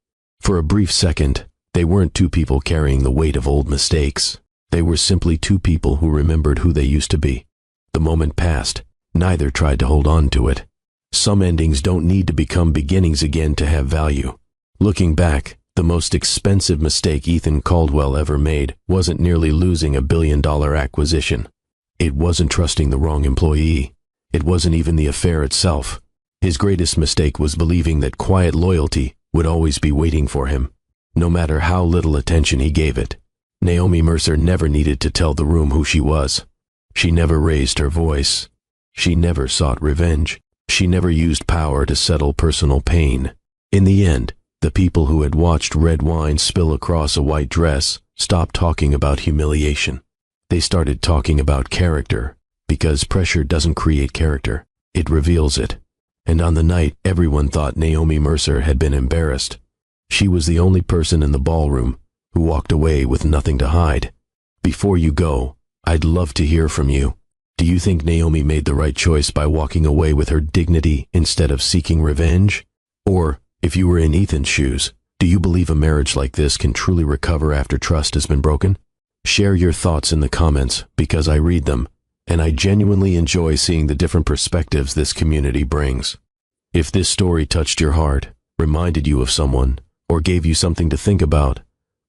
For a brief second, they weren't two people carrying the weight of old mistakes. They were simply two people who remembered who they used to be. The moment passed. Neither tried to hold on to it. Some endings don't need to become beginnings again to have value. Looking back, the most expensive mistake Ethan Caldwell ever made wasn't nearly losing $1 billion acquisition. It wasn't trusting the wrong employee. It wasn't even the affair itself. His greatest mistake was believing that quiet loyalty would always be waiting for him, no matter how little attention he gave it. Naomi Mercer never needed to tell the room who she was. She never raised her voice. She never sought revenge. She never used power to settle personal pain. In the end, the people who had watched red wine spill across a white dress stopped talking about humiliation. They started talking about character, because pressure doesn't create character, it reveals it. And on the night everyone thought Naomi Mercer had been embarrassed, she was the only person in the ballroom who walked away with nothing to hide. Before you go, I'd love to hear from you. Do you think Naomi made the right choice by walking away with her dignity instead of seeking revenge? Or, if you were in Ethan's shoes, do you believe a marriage like this can truly recover after trust has been broken? Share your thoughts in the comments because I read them, and I genuinely enjoy seeing the different perspectives this community brings. If this story touched your heart, reminded you of someone, or gave you something to think about,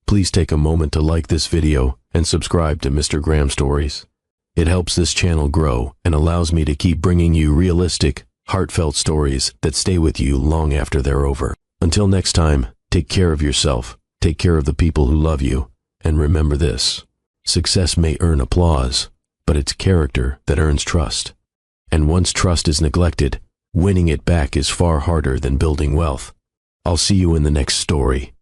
please take a moment to like this video and subscribe to Mr. Graham Stories. It helps this channel grow and allows me to keep bringing you realistic, heartfelt stories that stay with you long after they're over. Until next time, take care of yourself, take care of the people who love you, and remember this: success may earn applause, but it's character that earns trust. And once trust is neglected, winning it back is far harder than building wealth. I'll see you in the next story.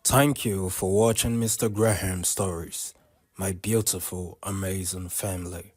Thank you for watching Mr. Graham Stories, my beautiful, amazing family.